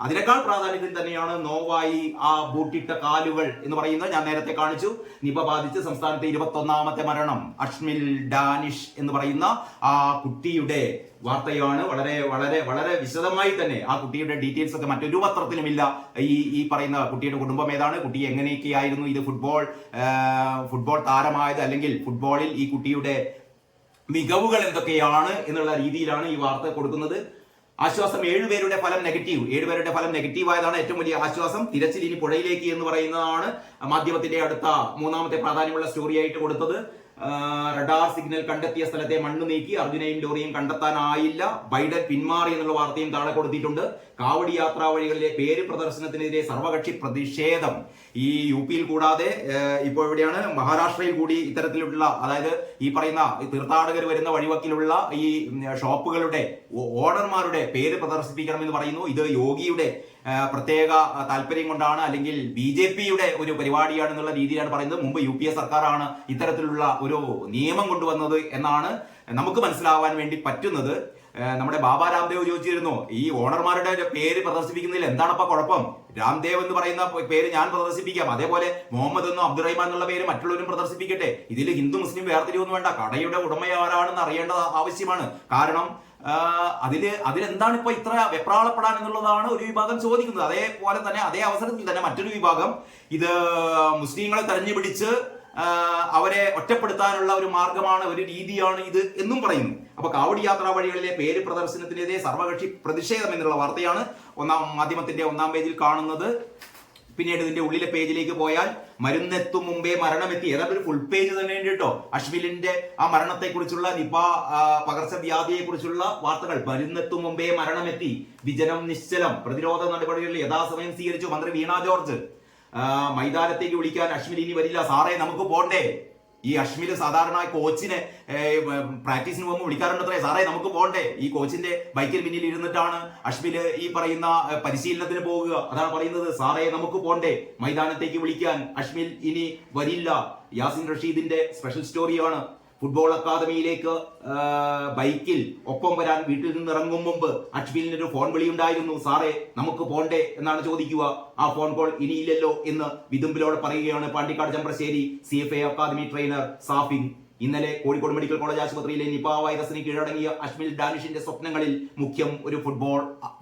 അതിനേക്കാൾ പ്രാധാന്യത്തിൽ തന്നെയാണ് നോവായി ആ ബൂട്ടിട്ട കാലുകൾ എന്ന് പറയുന്നത്. ഞാൻ നേരത്തെ കാണിച്ചു. നിപ ബാധിച്ച് സംസ്ഥാനത്തെ 21ാമത്തെ മരണം അഷ്മിൽ ഡാനിഷ് എന്ന് പറയുന്ന ആ കുട്ടിയുടെ വാർത്തയാണ്. വളരെ വളരെ വളരെ വിശദമായി തന്നെ ആ കുട്ടിയുടെ ഡീറ്റെയിൽസ് ഒക്കെ മറ്റൊരു പത്രത്തിലുമില്ല. ഈ പറയുന്ന കുട്ടിയുടെ കുടുംബം ഏതാണ്, കുട്ടി എങ്ങനെയൊക്കെയായിരുന്നു ഇത് ഫുട്ബോൾ താരമായത്, അല്ലെങ്കിൽ ഫുട്ബോളിൽ ഈ കുട്ടിയുടെ മികവുകൾ എന്തൊക്കെയാണ് എന്നുള്ള രീതിയിലാണ് ഈ വാർത്ത കൊടുക്കുന്നത്. ആശ്വാസം, 7 പേരുടെ ഫലം നെഗറ്റീവ് ആയതാണ് ഏറ്റവും വലിയ ആശ്വാസം. തിരച്ചിൽ ഇനി പുഴയിലേക്ക് എന്ന് പറയുന്നതാണ് മാധ്യമത്തിന്റെ അടുത്ത 3ാമത്തെ പ്രാധാന്യമുള്ള സ്റ്റോറി ആയിട്ട് കൊടുത്തത്. റഡാർ സിഗ്നൽ കണ്ടെത്തിയ സ്ഥലത്തെ മണ്ണ് നീക്കി അർജുനെയും ലോറിയും കണ്ടെത്താനായില്ല. ബൈഡൻ പിന്മാറി എന്നുള്ള വാർത്തയും താഴെ കൊടുത്തിട്ടുണ്ട്. കാവടി യാത്രാ വഴികളിലെ പേര് പ്രദർശനത്തിനെതിരെ സർവകക്ഷി പ്രതിഷേധം. ഈ യു പിയിൽ കൂടാതെ ഇപ്പോൾ എവിടെയാണ് മഹാരാഷ്ട്രയിൽ കൂടി ഇത്തരത്തിലുള്ള, അതായത് ഈ പറയുന്ന തീർത്ഥാടകർ വരുന്ന വഴിവക്കിലുള്ള ഈ ഷോപ്പുകളുടെ ഓണർമാരുടെ പേര് പ്രദർശിപ്പിക്കണമെന്ന് പറയുന്നു. ഇത് യോഗിയുടെ പ്രത്യേക താല്പര്യം കൊണ്ടാണ്, അല്ലെങ്കിൽ BJP-യുടെ ഒരു പരിപാടിയാണെന്നുള്ള രീതിയിലാണ് പറയുന്നത്. മുമ്പ് UPA സർക്കാരാണ് ഇത്തരത്തിലുള്ള ഒരു നിയമം കൊണ്ടുവന്നത് എന്നാണ് നമുക്ക് മനസ്സിലാവാൻ വേണ്ടി പറ്റുന്നത്. നമ്മുടെ ബാബ രാംദേവ് ചോദിച്ചിരുന്നു, ഈ ഓണർമാരുടെ പേര് പ്രദർശിപ്പിക്കുന്നതിൽ എന്താണപ്പോ കുഴപ്പം? രാംദേവ് എന്ന് പറയുന്ന പേര് ഞാൻ പ്രദർശിപ്പിക്കാം, അതേപോലെ മുഹമ്മദ് എന്നോ അബ്ദുറഹ്മാൻ എന്നുള്ള പേര് മറ്റുള്ളവരും പ്രദർശിപ്പിക്കട്ടെ. ഇതിൽ ഹിന്ദു മുസ്ലിം വേർതിരിവൊന്നും വേണ്ട. കടയുടെ ഉടമ ആരാണെന്ന് അറിയേണ്ടത് ആവശ്യമാണ്. കാരണം അതിലെന്താണ് ഇപ്പൊ ഇത്ര വെപ്രാളപ്പെടാൻ എന്നുള്ളതാണ് ഒരു വിഭാഗം ചോദിക്കുന്നത്. അതേപോലെ തന്നെ അതേ അവസരത്തിൽ തന്നെ മറ്റൊരു വിഭാഗം ഇത് മുസ്ലിങ്ങളെ തെരഞ്ഞുപിടിച്ച് അവരെ ഒറ്റപ്പെടുത്താനുള്ള ഒരു മാർഗമാണ്, ഒരു രീതിയാണ് ഇത് എന്നും പറയുന്നു. അപ്പൊ കാവടി യാത്രാ വഴികളിലെ പേര് പ്രദർശനത്തിനെതിരെ സർവകക്ഷി പ്രതിഷേധം എന്നുള്ള വാർത്തയാണ് മാധ്യമത്തിന്റെ 1-ാം പേജിൽ കാണുന്നത്. പിന്നീട് ഇതിന്റെ ഉള്ളിലെ പേജിലേക്ക് പോയാൽ മരുന്നെത്തും മുമ്പേ മരണമെത്തി, ഏതാണ്ട് ഒരു ഫുൾ പേജ് തന്നെ ഉണ്ട് കേട്ടോ. അശ്വിലിന്റെ ആ മരണത്തെ കുറിച്ചുള്ള നിപ പകർച്ചവ്യാധിയെ കുറിച്ചുള്ള വാർത്തകൾ. മരുന്നെത്തും മുമ്പേ മരണമെത്തി, വിജനം നിശ്ചലം, പ്രതിരോധ നടപടികളിൽ യഥാസമയം സ്വീകരിച്ചു മന്ത്രി വീണ ജോർജ്. മൈതാനത്തേക്ക് വിളിക്കാൻ അശ്വിൽ ഇനി വരില്ല, സാറേ നമുക്ക് പോണ്ടേ. ഈ അശ്മിൽ സാധാരണ കോച്ചിനെ പ്രാക്ടീസിന് പോകുമ്പോൾ വിളിക്കാറുണ്ടത്രേ, സാറേ നമുക്ക് പോണ്ടേ. ഈ കോച്ചിന്റെ ബൈക്കിൽ പിന്നിൽ ഇരുന്നിട്ടാണ് അശ്മിൽ ഈ പറയുന്ന പരിശീലനത്തിന് പോകുക. അതാണ് പറയുന്നത്, സാറേ നമുക്ക് പോണ്ടേ, മൈതാനത്തേക്ക് വിളിക്കാൻ അശ്മിൽ ഇനി വരില്ല. യാസിൻ റഷീദിന്റെ സ്പെഷ്യൽ സ്റ്റോറിയാണ്. ഫുട്ബോൾ അക്കാദമിയിലേക്ക് ബൈക്കിൽ ഒപ്പം വരാൻ വീട്ടിൽ നിന്ന് ഇറങ്ങും മുമ്പ് അശ്വിലിനൊരു ഫോൺ വിളി ഉണ്ടായിരുന്നു, സാറേ നമുക്ക് പോണ്ടേ എന്നാണ് ചോദിക്കുക. ആ ഫോൺ കോൾ ഇനിയില്ലല്ലോ എന്ന് വിതുമ്പിലോട് പറയുകയാണ് Pandikkad Champrassery CFA academy trainer സാഫിൻ. ഇന്നലെ കോഴിക്കോട് മെഡിക്കൽ കോളേജ് ആശുപത്രിയിലെ നിപ വൈറസിന് കീഴടങ്ങിയ അശ്മിൽ ഡാനിഷിന്റെ സ്വപ്നങ്ങളിൽ മുഖ്യം ഒരു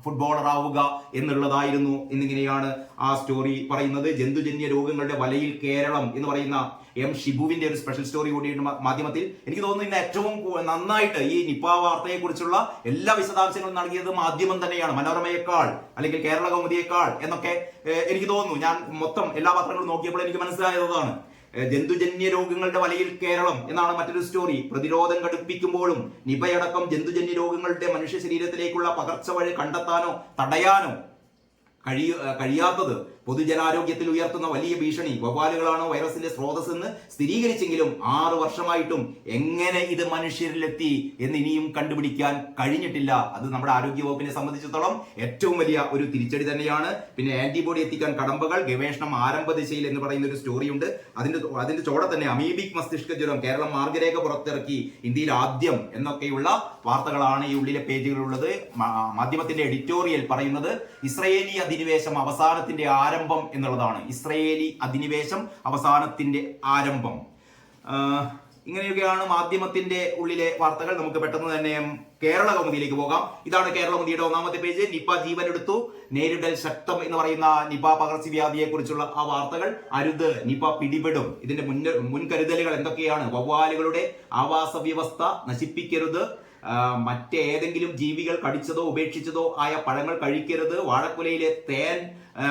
ഫുട്ബോളർ ആവുക എന്നുള്ളതായിരുന്നു എന്നിങ്ങനെയാണ് ആ സ്റ്റോറി പറയുന്നത്. ജന്തുജന്യ രോഗങ്ങളുടെ വലയിൽ കേരളം എന്ന് പറയുന്ന M. ഷിബുവിന്റെ ഒരു സ്പെഷ്യൽ സ്റ്റോറി കൂടിയുണ്ട് മാധ്യമത്തിൽ. എനിക്ക് തോന്നുന്നു ഇന്ന് ഏറ്റവും നന്നായിട്ട് ഈ നിപ വാർത്തയെ കുറിച്ചുള്ള എല്ലാ വിശദാംശങ്ങളും നൽകിയത് മാധ്യമം തന്നെയാണ്, മനോരമയേക്കാൾ അല്ലെങ്കിൽ കേരള കൗമുദിയേക്കാൾ എന്നൊക്കെ എനിക്ക് തോന്നുന്നു. ഞാൻ മൊത്തം എല്ലാ പത്രങ്ങളും നോക്കിയപ്പോൾ എനിക്ക് മനസ്സിലായതാണ്. ജന്തുജന്യ രോഗങ്ങളുടെ വലയിൽ കേരളം എന്നാണ് മറ്റൊരു സ്റ്റോറി. പ്രതിരോധം ഘടിപ്പിക്കുമ്പോഴും നിപയടക്കം ജന്തുജന്യ രോഗങ്ങളുടെ മനുഷ്യ ശരീരത്തിലേക്കുള്ള പകർച്ചവഴി കണ്ടെത്താനോ തടയാനോ കഴിയാത്തത് പൊതുജനാരോഗ്യത്തിൽ ഉയർത്തുന്ന വലിയ ഭീഷണി. വവ്വാലുകളാണോ വൈറസിന്റെ സ്രോതസ് എന്ന് സ്ഥിരീകരിച്ചെങ്കിലും 6 വർഷമായിട്ടും എങ്ങനെ ഇത് മനുഷ്യരിലെത്തി എന്ന് ഇനിയും കണ്ടുപിടിക്കാൻ കഴിഞ്ഞിട്ടില്ല. അത് നമ്മുടെ ആരോഗ്യ വകുപ്പിനെ സംബന്ധിച്ചിടത്തോളം ഏറ്റവും വലിയ ഒരു തിരിച്ചടി തന്നെയാണ്. പിന്നെ ആന്റിബോഡി എത്തിക്കാൻ കടമ്പകൾ, ഗവേഷണം ആരംഭ ദിശയിൽ എന്ന് പറയുന്ന ഒരു സ്റ്റോറിയുണ്ട്. അതിന്റെ ചോടെ തന്നെ അമീബിക് മസ്തിഷ്ക ജ്വരം, കേരളം മാർഗരേഖ പുറത്തിറക്കി, ഇന്ത്യയിൽ ആദ്യം എന്നൊക്കെയുള്ള വാർത്തകളാണ് ഈ ഉള്ളിലെ പേജുകളുള്ളത്. മാധ്യമത്തിന്റെ എഡിറ്റോറിയൽ പറയുന്നത് ഇസ്രയേലി അധിനിവേശം അവസാനത്തിന്റെ ആരംഭം എന്നുള്ളതാണ്. ഇസ്രയേലി അധിനിവേശം അവസാനത്തിന്റെ ആരംഭം. ഇങ്ങനെയൊക്കെയാണ് മാധ്യമത്തിന്റെ ഉള്ളിലെ വാർത്തകൾ. നമുക്ക് പെട്ടെന്ന് തന്നെ കേരള കൗമുദിയിലേക്ക് പോകാം. ഇതാണ് കേരള കൗമുദിയുടെ 1-ാമത്തെ പേജ്. നിപ ജീവനെടുത്തു, നേരിടൽ ശക്തം എന്ന് പറയുന്ന നിപ പകർച്ചവ്യാധിയെ കുറിച്ചുള്ള ആ വാർത്തകൾ. അരുത്, നിപ പിടിപെടും, ഇതിന്റെ മുൻകരുതലുകൾ എന്തൊക്കെയാണ്? വവ്വാലുകളുടെ ആവാസ വ്യവസ്ഥ നശിപ്പിക്കരുത്, മറ്റേതെങ്കിലും ജീവികൾ കടിച്ചതോ ഉപേക്ഷിച്ചതോ ആയ പഴങ്ങൾ കഴിക്കരുത്, വാഴക്കുലയിലെ തേൻ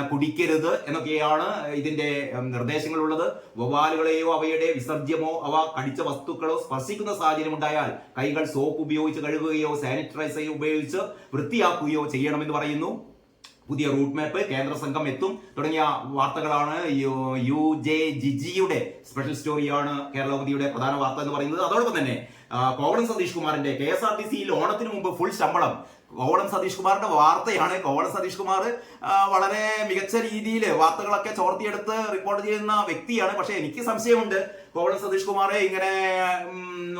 കുടിക്കരുത് എന്നൊക്കെയാണ് ഇതിന്റെ നിർദ്ദേശങ്ങളുള്ളത്. വവ്വാലുകളെയോ അവയുടെ വിസർജ്യമോ അവ കടിച്ച വസ്തുക്കളോ സ്പർശിക്കുന്ന സാഹചര്യം ഉണ്ടായാൽ കൈകൾ സോപ്പ് ഉപയോഗിച്ച് കഴുകുകയോ സാനിറ്റൈസർ ഉപയോഗിച്ച് വൃത്തിയാക്കുകയോ ചെയ്യണമെന്ന് പറയുന്നു. പുതിയ റൂട്ട് മാപ്പ്, കേന്ദ്ര സംഘം എത്തും തുടങ്ങിയ വാർത്തകളാണ്. UJGGയുടെ സ്പെഷ്യൽ സ്റ്റോറിയാണ് കേരള കൗമുദിയുടെ പ്രധാന വാർത്ത എന്ന് പറയുന്നത്. അതോടൊപ്പം തന്നെ കോവളം സതീഷ് കുമാറിന്റെ KSRTCയിൽ ഓണത്തിന് മുമ്പ് ഫുൾ ശമ്പളം. കോവളം സതീഷ് കുമാറിന്റെ വാർത്തയാണ്. കോവളം സതീഷ് കുമാർ വളരെ മികച്ച രീതിയിൽ വാർത്തകളൊക്കെ ചോർത്തിയെടുത്ത് റിപ്പോർട്ട് ചെയ്യുന്ന വ്യക്തിയാണ്. പക്ഷെ എനിക്ക് സംശയമുണ്ട്, കോവളം സതീഷ് കുമാറെ ഇങ്ങനെ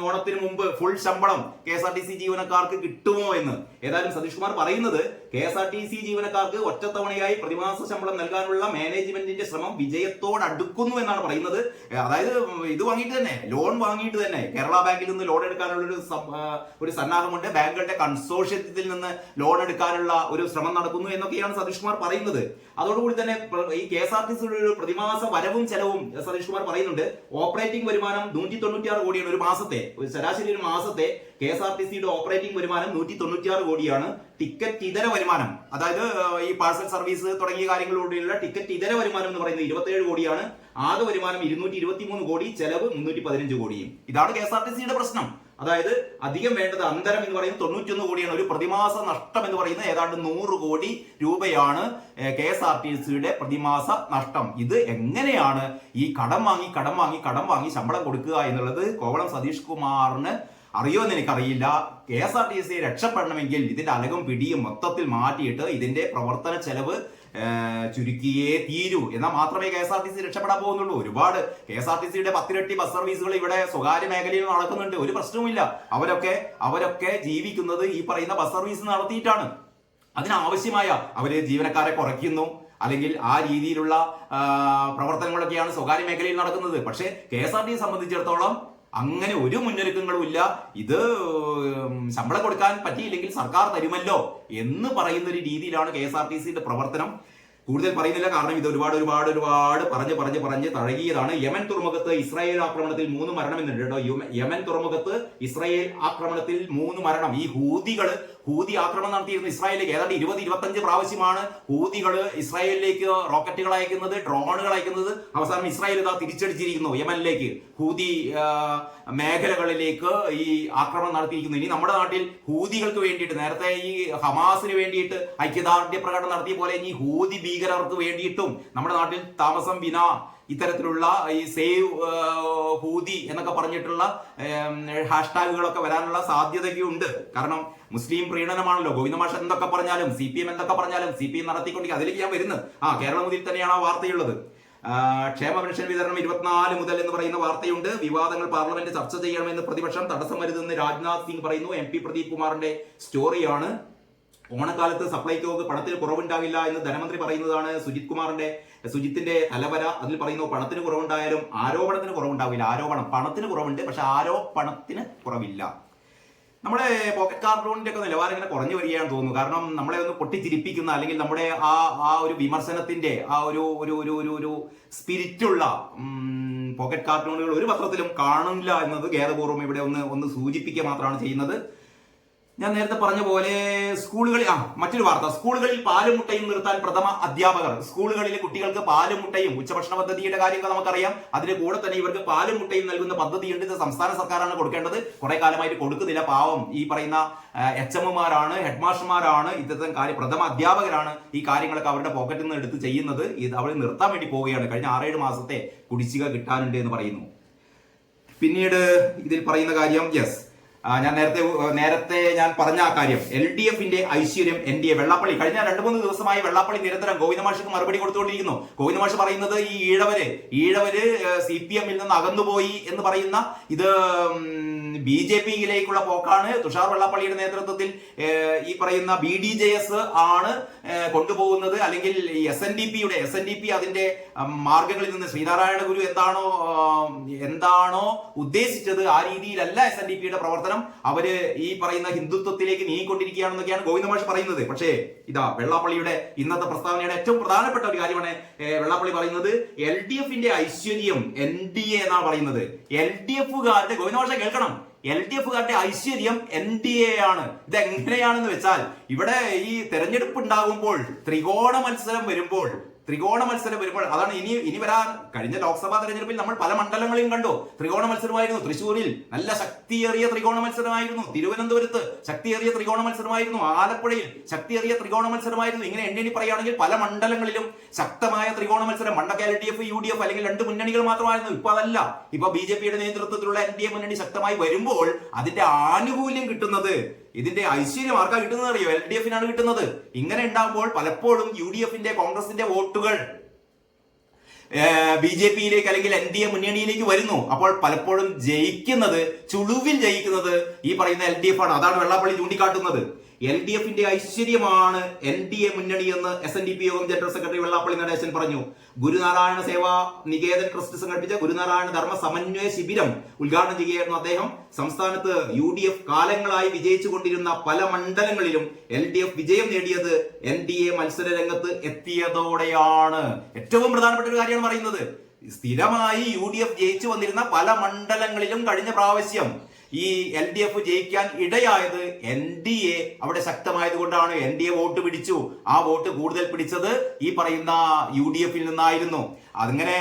ഓണത്തിന് മുമ്പ് ഫുൾ ശമ്പളം KSRTC ജീവനക്കാർക്ക് കിട്ടുമോ എന്ന്. ഏതായാലും സതീഷ് കുമാർ പറയുന്നത് KSRTC ജീവനക്കാർക്ക് ഒറ്റത്തവണയായി പ്രതിമാസ ശമ്പളം നൽകാനുള്ള മാനേജ്മെന്റിന്റെ ശ്രമം വിജയത്തോടടുക്കുന്നു എന്നാണ് പറയുന്നത്. അതായത് ഇത് വാങ്ങിയിട്ട് തന്നെ, ലോൺ വാങ്ങിയിട്ട് തന്നെ കേരള ബാങ്കിൽ നിന്ന് ലോൺ എടുക്കാനുള്ള ഒരു സന്നാഹമുണ്ട്. ബാങ്കുകളുടെ കൺസോർഷ്യത്തിൽ നിന്ന് ലോൺ എടുക്കാനുള്ള ഒരു ശ്രമം നടക്കുന്നു എന്നൊക്കെയാണ് സതീഷ് കുമാർ പറയുന്നത്. അതോടുകൂടി തന്നെ ഈ KSRTCയുടെ ഒരു പ്രതിമാസ വരവും ചെലവും സതീഷ് കുമാർ പറയുന്നുണ്ട്. ഓപ്പറേറ്റിംഗ് വരുമാനം 196 കോടിയാണ് ഒരു മാസത്തെ, ശരാശരി ഒരു മാസത്തെ KSRTCയുടെ ഓപ്പറേറ്റിംഗ് വരുമാനം 196 കോടിയാണ്. ടിക്കറ്റ് ഇതര വരുമാനം, അതായത് ഈ പാഴ്സൽ സർവീസ് തുടങ്ങിയ കാര്യങ്ങളിലൂടെയുള്ള ടിക്കറ്റ് ഇതര വരുമാനം എന്ന് പറയുന്നത് 27 കോടിയാണ്. ആകെ വരുമാനം 223 കോടി, ചെലവ് 315 കോടിയും. ഇതാണ് KSRTCയുടെ പ്രശ്നം. അതായത് അധികം വേണ്ടത് അന്തരം എന്ന് പറയുന്നത് 91 കോടിയാണ്. ഒരു പ്രതിമാസ നഷ്ടം എന്ന് പറയുന്നത് ഏതാണ്ട് 100 കോടി രൂപയാണ് KSRTCയുടെ പ്രതിമാസ നഷ്ടം. ഇത് എങ്ങനെയാണ് ഈ കടം വാങ്ങി ശമ്പളം കൊടുക്കുക എന്നുള്ളത് കോവളം സതീഷ് കുമാറിന് അറിയുമെന്ന് എനിക്കറിയില്ല. KSRTC രക്ഷപ്പെടണമെങ്കിൽ ഇതിന്റെ അലകും പിടിയും മൊത്തത്തിൽ മാറ്റിയിട്ട് ഇതിന്റെ പ്രവർത്തന ചെലവ് ചുരുക്കിയേ തീരൂ. എന്നാൽ മാത്രമേ KSRTC രക്ഷപ്പെടാൻ പോകുന്നുള്ളൂ. ഒരുപാട് KSRTCയുടെ 10 ഇരട്ടി ബസ് സർവീസുകൾ ഇവിടെ സ്വകാര്യ മേഖലയിൽ നടക്കുന്നുണ്ട്. ഒരു പ്രശ്നവുമില്ല. അവരൊക്കെ ജീവിക്കുന്നത് ഈ പറയുന്ന ബസ് സർവീസ് നടത്തിയിട്ടാണ്. അതിനാവശ്യമായ അവര് ജീവനക്കാരെ കുറയ്ക്കുന്നു, അല്ലെങ്കിൽ ആ രീതിയിലുള്ള പ്രവർത്തനങ്ങളൊക്കെയാണ് സ്വകാര്യ മേഖലയിൽ നടക്കുന്നത്. പക്ഷേ KSRTC സംബന്ധിച്ചിടത്തോളം അങ്ങനെ ഒരു മുന്നൊരുക്കങ്ങളും ഇല്ല. ഇത് ശമ്പളം കൊടുക്കാൻ പറ്റിയില്ലെങ്കിൽ സർക്കാർ തരുമല്ലോ എന്ന് പറയുന്ന ഒരു രീതിയിലാണ് KSRTCയുടെ പ്രവർത്തനം. കൂടുതൽ പറയുന്നില്ല, കാരണം ഇത് ഒരുപാട് പറഞ്ഞ് തഴകിയതാണ്. യമൻ തുറമുഖത്ത് ഇസ്രായേൽ ആക്രമണത്തിൽ 3 മരണം എന്നുണ്ട് കേട്ടോ. യമൻ തുറമുഖത്ത് ഇസ്രായേൽ ആക്രമണത്തിൽ 3 മരണം. ഈ ഹൂതി ആക്രമണം നടത്തിയിരുന്ന ഇസ്രായേലിലേക്ക് ഏതാണ്ട് 20-25 പ്രാവശ്യമാണ് ഹൂതികള് ഇസ്രായേലിലേക്ക് റോക്കറ്റുകൾ അയക്കുന്നത്, ഡ്രോണുകൾ അയക്കുന്നത്. അവസാനം ഇസ്രായേൽ ഇതാ തിരിച്ചടിച്ചിരിക്കുന്നു യമനിലേക്ക്, ഹൂതി മേഖലകളിലേക്ക് ഈ ആക്രമണം നടത്തിയിരിക്കുന്നു. ഇനി നമ്മുടെ നാട്ടിൽ ഹൂതികൾക്ക് വേണ്ടിയിട്ട്, നേരത്തെ ഈ ഹമാസിന് വേണ്ടിയിട്ട് ഐക്യദാർഢ്യ പ്രകടനം നടത്തിയ പോലെ ഇനി ഹൂതി ഭീകരർക്ക് വേണ്ടിയിട്ടും നമ്മുടെ നാട്ടിൽ താമസം വിന ഇത്തരത്തിലുള്ള ഈ സേവ് ഹൂതി എന്നൊക്കെ പറഞ്ഞിട്ടുള്ള ഹാഷ്ടാഗുകളൊക്കെ വരാനുള്ള സാധ്യതയുണ്ട്. കാരണം മുസ്ലിം പ്രീണനമാണല്ലോ. ഗോവിന്ദമാഷ് എന്തൊക്കെ പറഞ്ഞാലും CPM എന്തൊക്കെ പറഞ്ഞാലും CPM നടത്തിക്കൊണ്ടിരിക്കുക. അതിലേക്ക് ഞാൻ വരുന്നത് കേരളമുതിൽ തന്നെയാണ് ആ വാർത്തയുള്ളത്. ക്ഷേമ പെൻഷൻ വിതരണം 24 മുതൽ എന്ന് പറയുന്ന വാർത്തയുണ്ട്. വിവാദങ്ങൾ പാർലമെന്റ് ചർച്ച ചെയ്യണമെന്ന് പ്രതിപക്ഷം തടസ്സം വരുതെന്ന് രാജ്നാഥ് സിംഗ് പറയുന്നു. MP പ്രദീപ് കുമാറിന്റെ സ്റ്റോറിയാണ്. ഓണക്കാലത്ത് സപ്ലൈകോക്ക് പണത്തിന് കുറവുണ്ടാകില്ല എന്ന് ധനമന്ത്രി പറയുന്നതാണ് സുജിത്തിന്റെ തലവര. അതിൽ പറയുന്നു പണത്തിന് കുറവുണ്ടായാലും ആരോപണത്തിന് കുറവുണ്ടാവില്ല. പണത്തിന് കുറവുണ്ട്, പക്ഷെ ആരോപണത്തിന് കുറവില്ല. നമ്മുടെ പോക്കറ്റ് കാർട്ടൂണിന്റെ ഒക്കെ നിലവാരം ഇങ്ങനെ കുറഞ്ഞു വരികയാണെന്ന് തോന്നുന്നു. കാരണം നമ്മളെ ഒന്ന് പൊട്ടിച്ചിരിപ്പിക്കുന്ന, അല്ലെങ്കിൽ നമ്മുടെ ആ ഒരു വിമർശനത്തിന്റെ ആ ഒരു സ്പിരിറ്റുള്ള പോക്കറ്റ് കാർട്ടൂണുകൾ ഒരു പത്രത്തിലും കാണില്ല എന്നത് ഖേദപൂർവ്വം ഇവിടെ ഒന്ന് സൂചിപ്പിക്കുക മാത്രമാണ് ചെയ്യുന്നത്. ഞാൻ നേരത്തെ പറഞ്ഞ പോലെ സ്കൂളുകളിൽ മറ്റൊരു വാർത്ത, സ്കൂളുകളിൽ പാലും മുട്ടയും നിർത്താൻ പ്രഥമ അധ്യാപകർ. സ്കൂളുകളിൽ കുട്ടികൾക്ക് പാലും മുട്ടയും, ഉച്ചഭക്ഷണ പദ്ധതിയുടെ കാര്യമൊക്കെ നമുക്കറിയാം. അതിന് കൂടെ തന്നെ ഇവർക്ക് പാലും മുട്ടയും നൽകുന്ന പദ്ധതിയുണ്ട്. ഇത് സംസ്ഥാന സർക്കാരാണ് കൊടുക്കേണ്ടത്. കുറെ കാലമായിട്ട് കൊടുക്കുന്നില്ല. പാവം ഈ പറയുന്ന HMമാരാണ്, ഹെഡ്മാസ്റ്റർമാരാണ്, ഇത്തരം പ്രഥമ അധ്യാപകരാണ് ഈ കാര്യങ്ങളൊക്കെ അവരുടെ പോക്കറ്റിൽ നിന്ന് എടുത്ത് ചെയ്യുന്നത്. ഇത് അവർ നിർത്താൻ വേണ്ടി പോവുകയാണ്. കഴിഞ്ഞ 6-7 മാസത്തെ കുടിശ്ശിക കിട്ടാനുണ്ട് എന്ന് പറയുന്നു. പിന്നീട് ഇതിൽ പറയുന്ന കാര്യം, ഞാൻ നേരത്തെ ഞാൻ പറഞ്ഞ ആ കാര്യം, LDFന്റെ ഐശ്വര്യം NDA. വെള്ളാപ്പള്ളി കഴിഞ്ഞ 2-3 ദിവസമായി വെള്ളാപ്പള്ളി നിരന്തരം ഗോവിന്ദമാഷിക്ക് മറുപടി കൊടുത്തുകൊണ്ടിരിക്കുന്നു. ഗോവിന്ദമാഷ് പറയുന്നത് ഈ ഈഴവര് CPM-ൽ നിന്ന് അകന്നുപോയി എന്ന് പറയുന്ന ഇത് BJP-യിലേക്കുള്ള പോക്കാണ്. തുഷാർ വെള്ളാപ്പള്ളിയുടെ നേതൃത്വത്തിൽ ഈ പറയുന്ന BDJS ആണ് കൊണ്ടുപോകുന്നത്. അല്ലെങ്കിൽ SNDP അതിന്റെ മാർഗങ്ങളിൽ നിന്ന് ശ്രീനാരായണ ഗുരു എന്താണോ ഉദ്ദേശിച്ചത് ആ രീതിയിലല്ല SNDPയുടെ പ്രവർത്തനം. അവര് ഈ പറയുന്ന ഹിന്ദുത്വത്തിലേക്ക് നീങ്ങിക്കൊണ്ടിരിക്കുകയാണെന്നൊക്കെയാണ് ഗോവിന്ദമാഷ് പറയുന്നത്. പക്ഷേ ഇതാ വെള്ളാപ്പള്ളിയുടെ ഇന്നത്തെ പ്രസ്താവനയുടെ ഏറ്റവും പ്രധാനപ്പെട്ട ഒരു കാര്യമാണ് വെള്ളാപ്പള്ളി പറയുന്നത്. LDFന്റെ ഐശ്വര്യം NDA എന്നാണ് പറയുന്നത്. LDFകാരുടെ, ഗോവിന്ദമാഷെ കേൾക്കണം, LDFകാരുടെ ഐശ്വര്യം NDA ആണ്. ഇതെങ്ങനെയാണെന്ന് വെച്ചാൽ, ഇവിടെ ഈ തെരഞ്ഞെടുപ്പ് ഉണ്ടാകുമ്പോൾ, ത്രികോണ മത്സരം വരുമ്പോൾ, അതാണ് ഇനി വരാൻ. കഴിഞ്ഞ ലോക്സഭാ തെരഞ്ഞെടുപ്പിൽ നമ്മൾ പല മണ്ഡലങ്ങളിലും കണ്ടു ത്രികോണ മത്സരമായിരുന്നു. തൃശ്ശൂരിൽ നല്ല ശക്തിയേറിയ ത്രികോണ മത്സരമായിരുന്നു. തിരുവനന്തപുരത്ത് ശക്തിയേറിയ ത്രികോണ മത്സരമായിരുന്നു. ആലപ്പുഴയിൽ ശക്തിയേറിയ ത്രികോണ മത്സരമായിരുന്നു. ഇങ്ങനെ എണ്ണി പറയുകയാണെങ്കിൽ പല മണ്ഡലങ്ങളിലും ശക്തമായ ത്രികോണ മത്സരം. പണ്ടൊക്കെ LDF UDF അല്ലെങ്കിൽ 2 മുന്നണികൾ മാത്രമായിരുന്നു. ഇപ്പൊ അതല്ല. ഇപ്പൊ BJPയുടെ നേതൃത്വത്തിലുള്ള NDA മുന്നണി ശക്തമായി വരുമ്പോൾ അതിന്റെ ആനുകൂല്യം കിട്ടുന്നത്, ഇതിന്റെ ഐശ്വര്യം ആർക്കാ കിട്ടുന്നത് അറിയോ? LDFനാണ് കിട്ടുന്നത്. ഇങ്ങനെ ഉണ്ടാകുമ്പോൾ പലപ്പോഴും UDFന്റെ, കോൺഗ്രസിന്റെ വോട്ടുകൾ BJPയിലേക്ക് അല്ലെങ്കിൽ NDA മുന്നണിയിലേക്ക് വരുന്നു. അപ്പോൾ പലപ്പോഴും ചുളുവിൽ ജയിക്കുന്നത് ഈ പറയുന്ന LDF ആണ്. അതാണ് വെള്ളാപ്പള്ളി ചൂണ്ടിക്കാട്ടുന്നത്. LDFന്റെ ഐശ്വര്യമാണ് NDA മുന്നണി എന്ന് SNDP യോഗം ജനറൽ സെക്രട്ടറി വെള്ളാപ്പള്ളി നടേശൻ പറഞ്ഞു. ഗുരുനാരായണ സേവാ നികേതൻ ട്രസ്റ്റ് സംഘടിപ്പിച്ച ഗുരുനാരായണ ധർമ്മ സമന്വയ ശിബിരം ഉദ്ഘാടനം ചെയ്യുകയായിരുന്നു അദ്ദേഹം. സംസ്ഥാനത്ത് UDF കാലങ്ങളായി വിജയിച്ചുകൊണ്ടിരുന്ന പല മണ്ഡലങ്ങളിലും LDF വിജയം നേടിയത് NDA മത്സര രംഗത്ത് എത്തിയതോടെയാണ്. ഏറ്റവും പ്രധാനപ്പെട്ട ഒരു കാര്യമാണ് പറയുന്നത്. സ്ഥിരമായി UDF ജയിച്ചു വന്നിരുന്ന പല മണ്ഡലങ്ങളിലും കഴിഞ്ഞ പ്രാവശ്യം ഈ LDF ജയിക്കാൻ ഇടയായത് NDA അവിടെ ശക്തമായത് കൊണ്ടാണ്. NDA വോട്ട് പിടിച്ചു. ആ വോട്ട് കൂടുതൽ പിടിച്ചത് ഈ പറയുന്ന UDFൽ നിന്നായിരുന്നു. അതിങ്ങനെ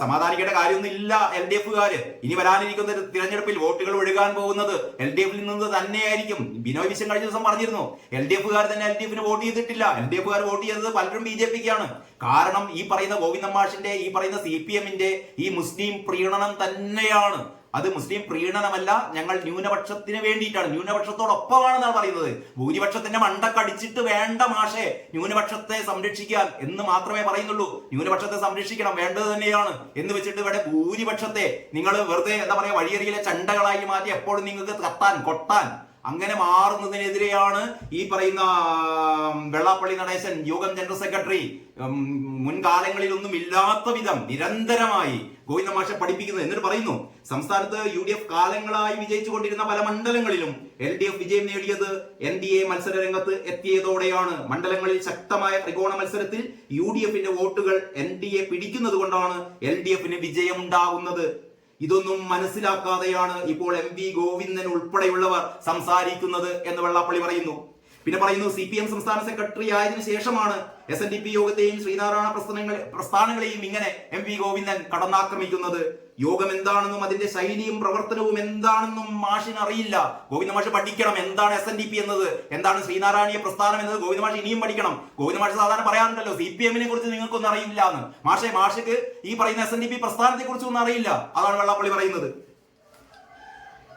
സമാധാനിക്കേണ്ട കാര്യമൊന്നും ഇല്ല. LDFകാര് ഇനി വരാനിരിക്കുന്ന തിരഞ്ഞെടുപ്പിൽ വോട്ടുകൾ ഒഴുകാൻ പോകുന്നത് LDFൽ നിന്ന് തന്നെയായിരിക്കും. ബിനോയ് വിശ്വം കഴിഞ്ഞ ദിവസം പറഞ്ഞിരുന്നു LDFകാർ തന്നെ LDFന് വോട്ട് ചെയ്തിട്ടില്ല. LDFകാർ വോട്ട് ചെയ്തത് പലരും BJPക്കാണ്. കാരണം ഈ പറയുന്ന ഗോവിന്ദൻ മാഷിന്റെ ഈ പറയുന്ന CPMന്റെ ഈ മുസ്ലിം പ്രീണനം തന്നെയാണ്. അത് മുസ്ലിം പ്രീണനമല്ല, ഞങ്ങൾ ന്യൂനപക്ഷത്തിന് വേണ്ടിയിട്ടാണ്, ന്യൂനപക്ഷത്തോടൊപ്പമാണെന്നാണ് പറയുന്നത്. ഭൂരിപക്ഷത്തിന്റെ മണ്ടക്കടിച്ചിട്ട് വേണ്ട മാഷെ ന്യൂനപക്ഷത്തെ സംരക്ഷിക്കാൻ എന്ന് മാത്രമേ പറയുന്നുള്ളൂ. ന്യൂനപക്ഷത്തെ സംരക്ഷിക്കണം, വേണ്ടത് തന്നെയാണ് എന്ന് വെച്ചിട്ട് ഇവിടെ ഭൂരിപക്ഷത്തെ നിങ്ങൾ വെറുതെ എന്താ പറയാ വഴിയരികിലെ ചണ്ടകളായി മാറ്റി എപ്പോഴും നിങ്ങൾക്ക് കത്താൻ കൊട്ടാൻ അങ്ങനെ മാറുന്നതിനെതിരെയാണ് ഈ പറയുന്ന വെള്ളാപ്പള്ളി നടേശൻ യോഗം ജനറൽ സെക്രട്ടറി മുൻകാലങ്ങളിലൊന്നും ഇല്ലാത്ത വിധം നിരന്തരമായി ഗോവിന്ദ മാഷെ പഠിപ്പിക്കുന്നത്. എന്നിട്ട് പറയുന്നു സംസ്ഥാനത്ത് UDF കാലങ്ങളായി വിജയിച്ചുകൊണ്ടിരുന്ന പല മണ്ഡലങ്ങളിലും LDF വിജയം നേടിയത് NDA മത്സര രംഗത്ത് എത്തിയതോടെയാണ്. മണ്ഡലങ്ങളിൽ ശക്തമായ ത്രികോണ മത്സരത്തിൽ UDFന്റെ വോട്ടുകൾ NDA പിടിക്കുന്നത് കൊണ്ടാണ് LDFന് വിജയം ഉണ്ടാകുന്നത്. ഇതൊന്നും മനസ്സിലാക്കാതെയാണ് ഇപ്പോൾ MV ഗോവിന്ദൻ ഉൾപ്പെടെയുള്ളവർ സംസാരിക്കുന്നത് എന്ന് വെള്ളാപ്പള്ളി പറയുന്നു. പിന്നെ പറയുന്നു CPM സംസ്ഥാന സെക്രട്ടറി ആയതിനു ശേഷമാണ് SNDP യോഗത്തെയും ശ്രീനാരായണ പ്രസ്ഥാനങ്ങളെയും ഇങ്ങനെ MV ഗോവിന്ദൻ കടന്നാക്രമിക്കുന്നത്. യോഗം എന്താണെന്നും അതിന്റെ ശൈലിയും പ്രവർത്തനവും എന്താണെന്നും മാഷിന് അറിയില്ല. ഗോവിന്ദ മാഷ് പഠിക്കണം എന്താണ് SNDP എന്നത്, എന്താണ് ശ്രീനാരായണീയ പ്രസ്ഥാനം എന്നത് ഗോവിന്ദ മാഷ് ഇനിയും പഠിക്കണം. ഗോവിന്ദ മാഷ് സാധാരണ പറയാറുണ്ടല്ലോ CPMനെ കുറിച്ച് നിങ്ങൾക്കൊന്നും അറിയില്ല എന്ന്. മാഷക്ക് ഈ പറയുന്ന SNDP പ്രസ്ഥാനത്തെ കുറിച്ചൊന്നും അറിയില്ല. അതാണ് വെള്ളാപ്പള്ളി പറയുന്നത്.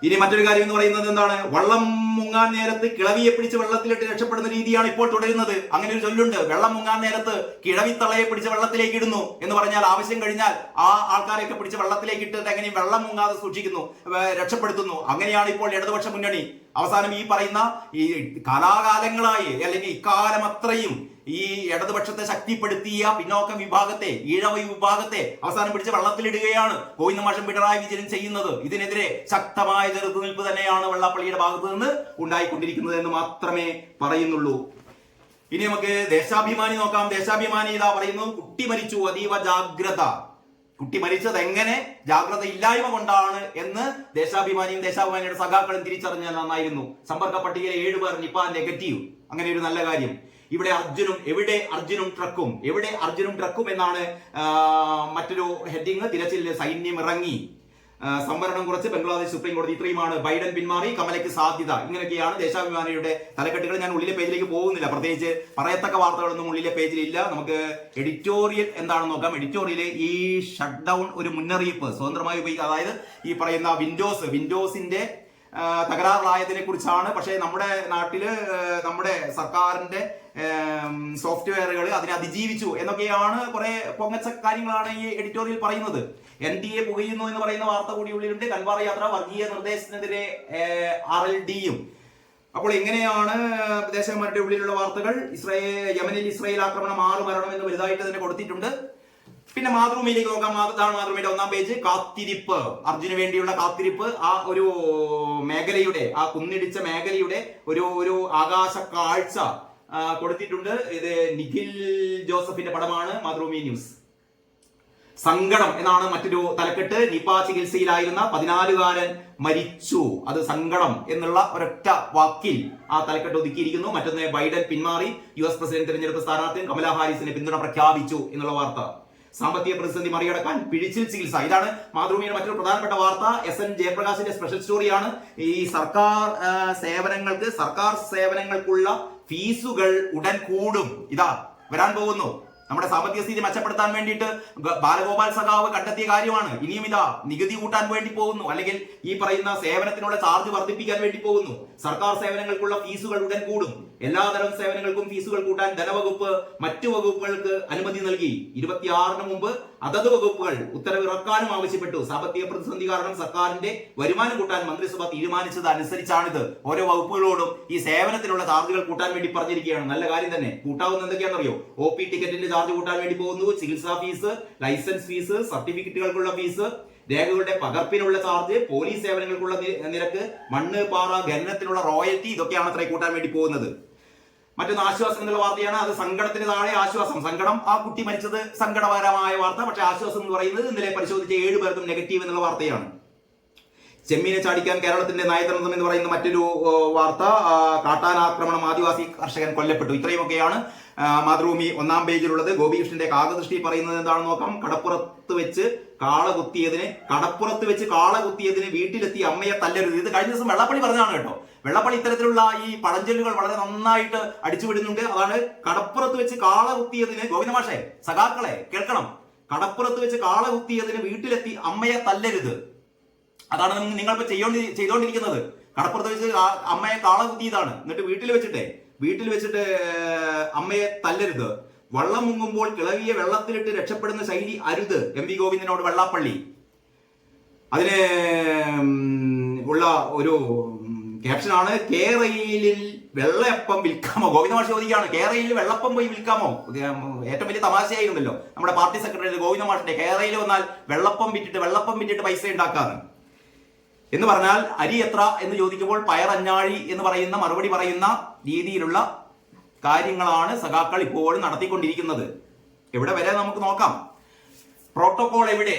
ഇനി മറ്റൊരു കാര്യം എന്ന് പറയുന്നത് എന്താണ്? വള്ളം മുങ്ങാൻ നേരത്ത് കിളവിയെ പിടിച്ച് വെള്ളത്തിലിട്ട് രക്ഷപ്പെടുന്ന രീതിയാണ് ഇപ്പോൾ തുടരുന്നത്. അങ്ങനെ ഒരു ചൊല്ലുണ്ട്, വെള്ളം മുങ്ങാൻ നേരത്ത് കിഴവിത്തള്ളയെ പിടിച്ച് വെള്ളത്തിലേക്ക് ഇടുന്നു എന്ന് പറഞ്ഞാൽ ആവശ്യം കഴിഞ്ഞാൽ ആ ആൾക്കാരെയൊക്കെ പിടിച്ച് വെള്ളത്തിലേക്ക് ഇട്ടിട്ട് എങ്ങനെ വെള്ളം മുങ്ങാതെ സൂക്ഷിക്കുന്നു, രക്ഷപ്പെടുത്തുന്നു. അങ്ങനെയാണ് ഇപ്പോൾ ഇടതുപക്ഷ മുന്നണി. അവസാനം ഈ പറയുന്ന ഈ കലാകാലങ്ങളായി അല്ലെങ്കിൽ ഇക്കാലം അത്രയും ഈ ഇടതുപക്ഷത്തെ ശക്തിപ്പെടുത്തിയ പിന്നോക്ക വിഭാഗത്തെ, ഈഴവ വിഭാഗത്തെ അവസാനം പിടിച്ച് വെള്ളത്തിലിടുകയാണ് ഗോവിന്ദ മാഷും പിണറായി വിജയനും ചെയ്യുന്നത്. ഇതിനെതിരെ ശക്തമായ ചെറുത്തുനിൽപ്പ് തന്നെയാണ് വെള്ളാപ്പള്ളിയുടെ ഭാഗത്ത് നിന്ന് ഉണ്ടായിക്കൊണ്ടിരിക്കുന്നത് എന്ന് മാത്രമേ പറയുന്നുള്ളൂ. ഇനി നമുക്ക് ദേശാഭിമാനി നോക്കാം. ദേശാഭിമാനി ഇതാ പറയുന്നു, കുട്ടി മരിച്ചു, അതീവ ജാഗ്രത. കുട്ടി മരിച്ചത് എങ്ങനെ, ജാഗ്രത ഇല്ലായ്മ കൊണ്ടാണ് എന്ന് ദേശാഭിമാനിയും ദേശാഭിമാനിയുടെ സഖാക്കളും തിരിച്ചറിഞ്ഞാൽ നന്നായിരുന്നു. സമ്പർക്ക പട്ടികയിലെ 7 പേർ നിപ നെഗറ്റീവ്. അങ്ങനെ ഒരു നല്ല കാര്യം. ഇവിടെ എവിടെ അർജുനും ട്രക്കും എന്നാണ് മറ്റൊരു ഹെഡിങ്. തിരച്ചിലിൽ സൈന്യം ഇറങ്ങി, സംവരണം കുറച്ച് ബംഗ്ലാദേശ് സുപ്രീം കോടതി. ഇത്രയുമാണ്. ബൈഡൻ പിന്മാറി, കമലയ്ക്ക് സാധ്യത. ഇങ്ങനെയൊക്കെയാണ് ദേശാഭിമാനിയുടെ തലക്കെട്ടുകൾ. ഞാൻ ഉള്ളിലെ പേജിലേക്ക് പോകുന്നില്ല, പ്രത്യേകിച്ച് പറയത്തക്ക വാർത്തകളൊന്നും ഉള്ളിലെ പേജിലില്ല. നമുക്ക് എഡിറ്റോറിയൽ എന്താണെന്ന് നോക്കാം. എഡിറ്റോറിയല് ഈ ഷട്ട് ഡൗൺ ഒരു മുന്നറിയിപ്പ്, സ്വതന്ത്രമായി ഉപയോഗിക്കുക. അതായത് ഈ പറയുന്ന വിൻഡോസിന്റെ തകരാറിലായതിനെ കുറിച്ചാണ്. പക്ഷേ നമ്മുടെ നാട്ടില് നമ്മുടെ സർക്കാരിന്റെ സോഫ്റ്റ്വെയറുകൾ അതിനെ അതിജീവിച്ചു എന്നൊക്കെയാണ് കുറെ പൊങ്ങച്ച കാര്യങ്ങളാണ് ഈ എഡിറ്റോറിയൽ പറയുന്നത്. NDA പുകയുന്നു എന്ന് പറയുന്ന വാർത്ത കൂടി ഉള്ളിലുണ്ട്. കൽവാർ യാത്ര വർഗീയ നിർദ്ദേശത്തിനെതിരെ RLDയും. അപ്പോൾ എങ്ങനെയാണ് ദേശാഭിമാനിയുടെ ഉള്ളിലുള്ള വാർത്തകൾ? യമനിൽ ഇസ്രായേൽ ആക്രമണം 6 മരണം എന്ന് വലുതായിട്ട് തന്നെ കൊടുത്തിട്ടുണ്ട്. പിന്നെ മാതൃഭൂമിയിലേക്ക് നോക്കാം. മാതൃഭൂമിയുടെ 1-ാം പേജ് കാത്തിരിപ്പ്, അർജുന് വേണ്ടിയുള്ള കാത്തിരിപ്പ്. ആ ഒരു മേഖലയുടെ, ആ കുന്നിടിച്ച മേഖലയുടെ ഒരു ആകാശ കാഴ്ച കൊടുത്തിട്ടുണ്ട്. ഇത് നിഖിൽ ജോസഫിന്റെ പടമാണ്. മാതൃഭൂമി ന്യൂസ്. സങ്കടം എന്നാണ് മറ്റൊരു തലക്കെട്ട്. നിപ ചികിത്സയിലായിരുന്ന 14-കാരൻ മരിച്ചു. അത് സങ്കടം എന്നുള്ള ഒരൊറ്റ വാക്കിൽ ആ തലക്കെട്ട് ഒതുക്കിയിരിക്കുന്നു. മറ്റൊന്ന്, ബൈഡൻ പിന്മാറി, US പ്രസിഡന്റ് തിരഞ്ഞെടുപ്പ് സ്ഥാനാർത്ഥി കമലാ ഹാരിസിന് പിന്തുണ പ്രഖ്യാപിച്ചു എന്നുള്ള വാർത്ത. സാമ്പത്തിക പ്രതിസന്ധി മറികടക്കാൻ പിഴിച്ചിൽ ചികിത്സ. ഇതാണ് മാതൃഭൂമിയുടെ മറ്റൊരു പ്രധാനപ്പെട്ട വാർത്ത. SN ജയപ്രകാശിന്റെ സ്പെഷ്യൽ സ്റ്റോറിയാണ്. ഈ സർക്കാർ സേവനങ്ങൾക്കുള്ള ഫീസുകൾ ഉടൻ കൂടും. ഇതാ വരാൻ പോകുന്നു. നമ്മുടെ സാമ്പത്തിക സ്ഥിതി മെച്ചപ്പെടുത്താൻ വേണ്ടിയിട്ട് ബാലഗോപാൽ സഖാവ് കണ്ടെത്തിയ കാര്യമാണ്. ഇനിയും ഇതാ നികുതി കൂട്ടാൻ വേണ്ടി പോകുന്നു, അല്ലെങ്കിൽ ഈ പറയുന്ന സേവനത്തിനുള്ള ചാർജ് വർദ്ധിപ്പിക്കാൻ വേണ്ടി പോകുന്നു. സർക്കാർ സേവനങ്ങൾക്കുള്ള ഫീസുകൾ ഉടൻ കൂടും. എല്ലാതരം സേവനങ്ങൾക്കും ഫീസുകൾ കൂട്ടാൻ ധനവകുപ്പ് മറ്റു വകുപ്പുകൾക്ക് അനുമതി നൽകി. 26-ന് മുമ്പ് അതത് വകുപ്പുകൾ ഉത്തരവിറക്കാനും ആവശ്യപ്പെട്ടു. സാമ്പത്തിക പ്രതിസന്ധി കാരണം സർക്കാരിന്റെ വരുമാനം കൂട്ടാൻ മന്ത്രിസഭ തീരുമാനിച്ചത് അനുസരിച്ചാണിത്. ഓരോ വകുപ്പുകളോടും ഈ സേവനത്തിനുള്ള ചാർജുകൾ കൂട്ടാൻ വേണ്ടി പറഞ്ഞിരിക്കുകയാണ്. നല്ല കാര്യം തന്നെ. കൂട്ടാവുന്ന എന്തൊക്കെയാണെന്നറിയോ? OP ടിക്കറ്റിന്റെ ചാർജ് കൂട്ടാൻ വേണ്ടി പോകുന്നു, ചികിത്സാ ഫീസ്, ലൈസൻസ് ഫീസ്, സർട്ടിഫിക്കറ്റുകൾക്കുള്ള ഫീസ്, രേഖകളുടെ പകർപ്പിനുള്ള ചാർജ്, പോലീസ് സേവനങ്ങൾക്കുള്ള നിരക്ക്, മണ്ണ് പാറ ഖനനത്തിനുള്ള റോയൽറ്റി, ഇതൊക്കെയാണ് അത്ര കൂട്ടാൻ വേണ്ടി പോകുന്നത്. മറ്റൊന്ന് ആശ്വാസം എന്നുള്ള വാർത്തയാണ്. അത് സങ്കടത്തിന് താഴെ ആശ്വാസം. സങ്കടം, ആ കുട്ടി മരിച്ചത് സങ്കടകരമായ വാർത്ത. പക്ഷെ ആശ്വാസം എന്ന് പറയുന്നത് ഇന്നലെ പരിശോധിച്ച 7 പേർക്കും നെഗറ്റീവ് എന്നുള്ള വാർത്തയാണ്. ചെമ്മീനെ ചാടിക്കാൻ കേരളത്തിന്റെ നയതന്ത്രം എന്ന് പറയുന്ന മറ്റൊരു വാർത്ത. കാട്ടാനാക്രമണം, ആദിവാസി കർഷകൻ കൊല്ലപ്പെട്ടു. ഇത്രയുമൊക്കെയാണ് മാതൃഭൂമി 1-ാം പേജിലുള്ളത്. ഗോപികൃഷ്ണന്റെ കാകദൃഷ്ടി പറയുന്നത് എന്താണെന്ന് നോക്കാം. കടപ്പുറത്ത് വെച്ച് കാള കുത്തിയതിന് വീട്ടിലെത്തി അമ്മയെ തല്ലരുത്. ഇത് കഴിഞ്ഞ ദിവസം വെള്ളപ്പള്ളി പറഞ്ഞതാണ് കേട്ടോ. വെള്ളപ്പള്ളി ഇത്തരത്തിലുള്ള ഈ പഴഞ്ചൊല്ലുകൾ വളരെ നന്നായിട്ട് അടിച്ചുവിടുന്നുണ്ട്. അതാണ് കടപ്പുറത്ത് വെച്ച് കാള കുത്തിയതിന്, ഗോവിന്ദമാഷേ സഖാക്കളെ കേൾക്കണം, കടപ്പുറത്ത് വെച്ച് കാള കുത്തിയതിന് വീട്ടിലെത്തി അമ്മയെ തല്ലരുത്. അതാണ് നിങ്ങളിപ്പോ ചെയ്തോണ്ടിരിക്കുന്നത്. കടപ്പുറത്ത് വെച്ച് അമ്മയെ കാള കുത്തിയതാണ്. എന്നിട്ട് വീട്ടിൽ വെച്ചിട്ട് അമ്മയെ തല്ലരുത്. വള്ളം മുങ്ങുമ്പോൾ കിളവിയെ വെള്ളത്തിലിട്ട് രക്ഷപ്പെടുന്ന ശൈലി അരുത്. MV ഗോവിന്ദനോട് വെള്ളാപ്പള്ളി. അതിന് ഉള്ള ഒരു ക്യാപ്ഷനാണ്, കേരളയിൽ വെള്ളയപ്പം വിൽക്കാമോ? ഗോവിന്ദമാഷ് ചോദിക്കുകയാണ്, കേരളയിൽ വെള്ളപ്പം പോയി വിൽക്കാമോ? ഏറ്റവും വലിയ തമാശയായിരുന്നല്ലോ നമ്മുടെ പാർട്ടി സെക്രട്ടറി ഗോവിന്ദമാഷിന്റെ. കേരളയിൽ വന്നാൽ വെള്ളപ്പം വിറ്റിട്ട് പൈസ ഉണ്ടാക്കാറ് എന്ന് പറഞ്ഞാൽ അരി എത്ര എന്ന് ചോദിക്കുമ്പോൾ പയറഞ്ഞാഴി എന്ന് പറയുന്ന മറുപടി പറയുന്ന രീതിയിലുള്ള കാര്യങ്ങളാണ് സഖാക്കൾ ഇപ്പോഴും നടത്തിക്കൊണ്ടിരിക്കുന്നത്. എവിടെ വരെ നമുക്ക് നോക്കാം. പ്രോട്ടോകോൾ എവിടെ?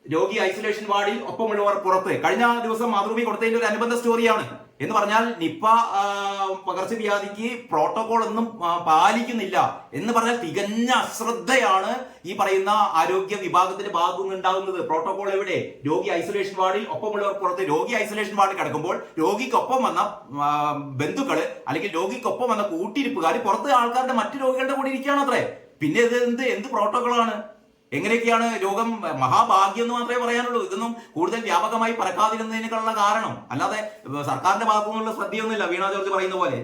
രോഗി ഐസൊലേഷൻ വാർഡിൽ, ഒപ്പമുള്ളവർ പുറത്ത്. കഴിഞ്ഞ ദിവസം മാതൃഭൂമി കൊടുത്തതിന്റെ ഒരു അനുബന്ധ സ്റ്റോറിയാണ്. എന്ന് പറഞ്ഞാൽ നിപ്പ പകർച്ചവ്യാധിക്ക് പ്രോട്ടോകോൾ ഒന്നും പാലിക്കുന്നില്ല എന്ന് പറഞ്ഞാൽ തികഞ്ഞ അശ്രദ്ധയാണ് ഈ പറയുന്ന ആരോഗ്യ വിഭാഗത്തിന്റെ ഭാഗത്തു നിന്ന് ഉണ്ടാകുന്നത്. പ്രോട്ടോകോൾ എവിടെ? രോഗി ഐസൊലേഷൻ വാർഡിൽ, ഒപ്പമുള്ളവർ പുറത്ത്. രോഗി ഐസൊലേഷൻ വാർഡിൽ കിടക്കുമ്പോൾ രോഗിക്കൊപ്പം വന്ന ബന്ധുക്കള് അല്ലെങ്കിൽ രോഗിക്കൊപ്പം വന്ന കൂട്ടിരിപ്പുകാർ പുറത്ത് ആൾക്കാരുടെ മറ്റു രോഗികളുടെ കൂടെ ഇരിക്കുകയാണ് അത്രേ. പിന്നെ ഇത് എന്ത് പ്രോട്ടോകോളാണ്? എങ്ങനെയൊക്കെയാണ്? രോഗം മഹാഭാഗ്യം എന്ന് മാത്രമേ പറയാനുള്ളൂ. ഇതൊന്നും കൂടുതൽ വ്യാപകമായി പരക്കാതിരുന്നതിനുള്ള കാരണം അല്ലാതെ സർക്കാരിന്റെ ഭാഗത്തു നിന്നുള്ള ശ്രദ്ധയൊന്നുമില്ല. വീണ ജോർജ് പറയുന്ന പോലെ.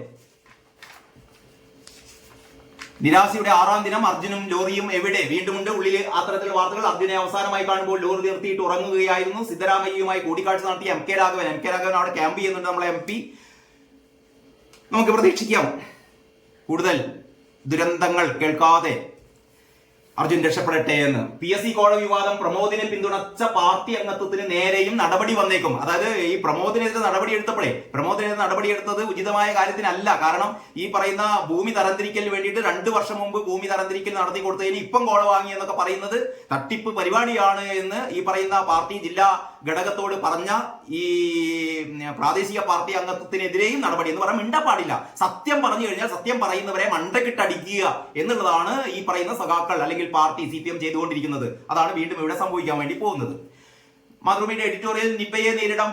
നിരാശയുടെ 6-ാം ദിനം. അർജുനും ലോറിയും എവിടെ? വീണ്ടുമുണ്ട് ഉള്ളിൽ അത്തരത്തിലുള്ള വാർത്തകൾ. അർജുനെ അവസാനമായി കാണുമ്പോൾ ലോറി നിർത്തിയിട്ട് ഉറങ്ങുകയായിരുന്നു. സിദ്ധരാമയ്യയുമായി കൂടിക്കാഴ്ച നടത്തിയ എം കെ രാഘവൻ അവിടെ ക്യാമ്പ് ചെയ്യുന്നുണ്ട്. നമ്മളെ MP. നമുക്ക് പ്രതീക്ഷിക്കാം കൂടുതൽ ദുരന്തങ്ങൾ കേൾക്കാതെ അർജുൻ രക്ഷപ്പെടട്ടെ എന്ന്. PSC കോഴ വിവാദം. പ്രമോദിനെ പിന്തുണച്ച പാർട്ടി അംഗത്വത്തിന് നേരെയും നടപടി വന്നേക്കും. അതായത് ഈ പ്രമോദിനെതിരെ നടപടിയെടുത്തത് ഉചിതമായ കാര്യത്തിനല്ല. കാരണം ഈ പറയുന്ന ഭൂമി തരംതിരിക്കലിന് വേണ്ടിയിട്ട് 2 വർഷം മുമ്പ് ഭൂമി തരംതിരിക്കൽ നടത്തി കൊടുത്തതിന് ഇപ്പം കോഴ വാങ്ങി എന്നൊക്കെ പറയുന്നത് തട്ടിപ്പ് പരിപാടിയാണ് എന്ന് ഈ പറയുന്ന പാർട്ടി ജില്ലാ ഘടകത്തോട് പറഞ്ഞ ഈ പ്രാദേശിക പാർട്ടി അംഗത്വത്തിനെതിരെയും നടപടി എന്ന് പറയാൻ മിണ്ടപ്പാടില്ല. സത്യം പറഞ്ഞു കഴിഞ്ഞാൽ സത്യം പറയുന്നവരെ മണ്ടക്കിട്ടടിക്കുക എന്നുള്ളതാണ് ഈ പറയുന്ന സഖാക്കൾ അല്ലെങ്കിൽ പാർട്ടി CPM ചെയ്തുകൊണ്ടിരിക്കുന്നത്. അതാണ് വീണ്ടും ഇവിടെ സംഭവിക്കാൻ വേണ്ടി പോകുന്നത്. മാതൃഭൂമിയുടെ എഡിറ്റോറിയൽ നിപയെ നേരിടാം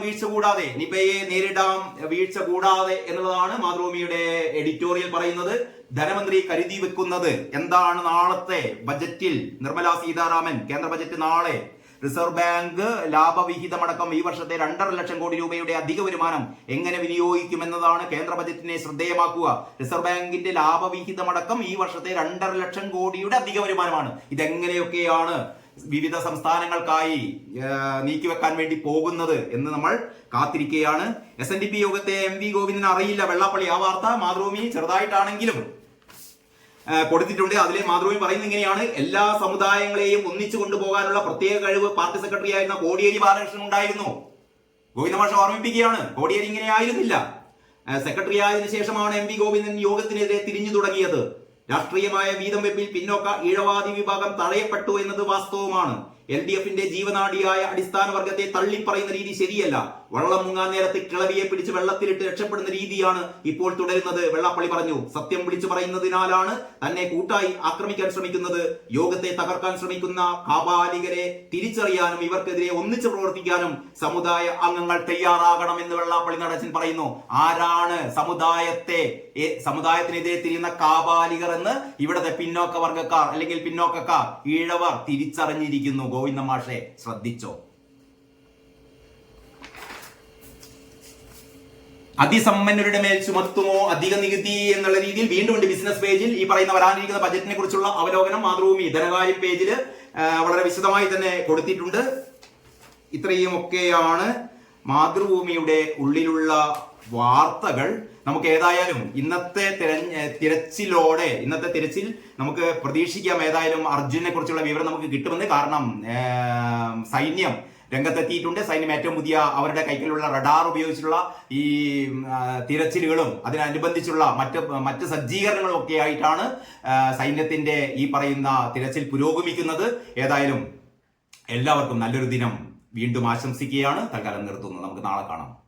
വീഴ്ച കൂടാതെ എന്നുള്ളതാണ് മാതൃഭൂമിയുടെ എഡിറ്റോറിയൽ പറയുന്നത്. ധനമന്ത്രി കരുതി വെക്കുന്നത് എന്താണ്? നാളത്തെ ബജറ്റിൽ നിർമ്മലാ സീതാരാമൻ കേന്ദ്ര ബജറ്റ് നാളെ റിസർവ് ബാങ്ക് ലാഭവിഹിതമടക്കം ഈ വർഷത്തെ 2.5 ലക്ഷം കോടി രൂപയുടെ അധിക വരുമാനം എങ്ങനെ വിനിയോഗിക്കുമെന്നതാണ് കേന്ദ്ര ബജറ്റിനെ ശ്രദ്ധേയമാക്കുക. റിസർവ് ബാങ്കിന്റെ ലാഭവിഹിതമടക്കം ഈ വർഷത്തെ 2.5 ലക്ഷം കോടിയുടെ അധിക വരുമാനമാണ്. ഇതെങ്ങനെയൊക്കെയാണ് വിവിധ സംസ്ഥാനങ്ങൾക്കായി നീക്കിവെക്കാൻ വേണ്ടി പോകുന്നത് എന്ന് നമ്മൾ കാത്തിരിക്കുകയാണ്. SNDP യോഗത്തെ MV ഗോവിന്ദന് അറിയില്ല. വെള്ളാപ്പള്ളി. ആ വാർത്ത മാതൃഭൂമി ചെറുതായിട്ടാണെങ്കിലും കൊടുത്തിട്ടുണ്ട്. അതിലെ മാതൃഭൂമി പറയുന്നത് ഇങ്ങനെയാണ്: എല്ലാ സമുദായങ്ങളെയും ഒന്നിച്ചു കൊണ്ടുപോകാനുള്ള പ്രത്യേക കഴിവ് പാർട്ടി സെക്രട്ടറി ആയിരുന്ന കോടിയേരി ബാലകൃഷ്ണൻ ഉണ്ടായിരുന്നു. ഗോവിന്ദമാഷ ഓർമ്മിപ്പിക്കുകയാണ്, കോടിയേരി ഇങ്ങനെ ആയിരുന്നില്ല. സെക്രട്ടറി ആയതിനു ശേഷമാണ് MV ഗോവിന്ദൻ യോഗത്തിനെതിരെ തിരിഞ്ഞു തുടങ്ങിയത്. രാഷ്ട്രീയമായ വീതം വെപ്പിൽ പിന്നോക്ക ഈഴവാദി വിഭാഗം തടയപ്പെട്ടു എന്നത് വാസ്തവമാണ്. LDFന്റെ ജീവനാഡിയായ അടിസ്ഥാന വർഗത്തെ തള്ളിപ്പറയുന്ന രീതി ശരിയല്ല. വള്ളം മുങ്ങാൻ നേരത്ത് കിളവിയെ പിടിച്ച് വെള്ളത്തിലിട്ട് രക്ഷപ്പെടുന്ന രീതിയാണ് ഇപ്പോൾ തുടരുന്നത്. വെള്ളാപ്പള്ളി പറഞ്ഞു. സത്യം വിളിച്ചു പറയുന്നതിനാലാണ് തന്നെ കൂട്ടായി ആക്രമിക്കാൻ ശ്രമിക്കുന്നത്. യോഗത്തെ തകർക്കാൻ ശ്രമിക്കുന്ന കാപാലികരെ തിരിച്ചറിയാനും ഇവർക്കെതിരെ ഒന്നിച്ചു പ്രവർത്തിക്കാനും സമുദായ അംഗങ്ങൾ തയ്യാറാകണമെന്ന് വെള്ളാപ്പള്ളി നടേശൻ പറയുന്നു. ആരാണ് സമുദായത്തിനെതിരെ തിരിയുന്ന കാപാലികർ എന്ന് ഇവിടത്തെ പിന്നോക്ക വർഗക്കാർ അല്ലെങ്കിൽ പിന്നോക്കക്കാർ, ഈഴവർ തിരിച്ചറിഞ്ഞിരിക്കുന്നു. ഗോവിന്ദമാഷെ ശ്രദ്ധിച്ചോ? അതിസമ്പന്നരുടെ മേൽ ചുമത്തുമോ അധിക നികുതി എന്നുള്ള രീതിയിൽ വീണ്ടും ഉണ്ട് ബിസിനസ് പേജിൽ ഈ പറയുന്ന വരാനിരിക്കുന്ന ബജറ്റിനെ കുറിച്ചുള്ള അവലോകനം മാതൃഭൂമി ധനകാര്യം പേജിൽ വളരെ വിശദമായി തന്നെ കൊടുത്തിട്ടുണ്ട്. ഇത്രയും ഒക്കെയാണ് മാതൃഭൂമിയുടെ ഉള്ളിലുള്ള വാർത്തകൾ. നമുക്ക് ഏതായാലും ഇന്നത്തെ തിരച്ചിൽ നമുക്ക് പ്രതീക്ഷിക്കാം. ഏതായാലും അർജുനെ കുറിച്ചുള്ള വിവരം നമുക്ക് കിട്ടുമെന്ന്. കാരണം സൈന്യം രംഗത്തെത്തിയിട്ടുണ്ട്. സൈന്യം ഏറ്റവും പുതിയ അവരുടെ കൈക്കലുള്ള റഡാർ ഉപയോഗിച്ചുള്ള ഈ തിരച്ചിലുകളും അതിനനുബന്ധിച്ചുള്ള മറ്റ് സജ്ജീകരണങ്ങളും ഒക്കെ ആയിട്ടാണ് സൈന്യത്തിന്റെ ഈ പറയുന്ന തിരച്ചിൽ പുരോഗമിക്കുന്നത്. ഏതായാലും എല്ലാവർക്കും നല്ലൊരു ദിനം വീണ്ടും ആശംസിക്കുകയാണ്. തൽക്കാലം നിർത്തുന്നു. നമുക്ക് നാളെ കാണാം.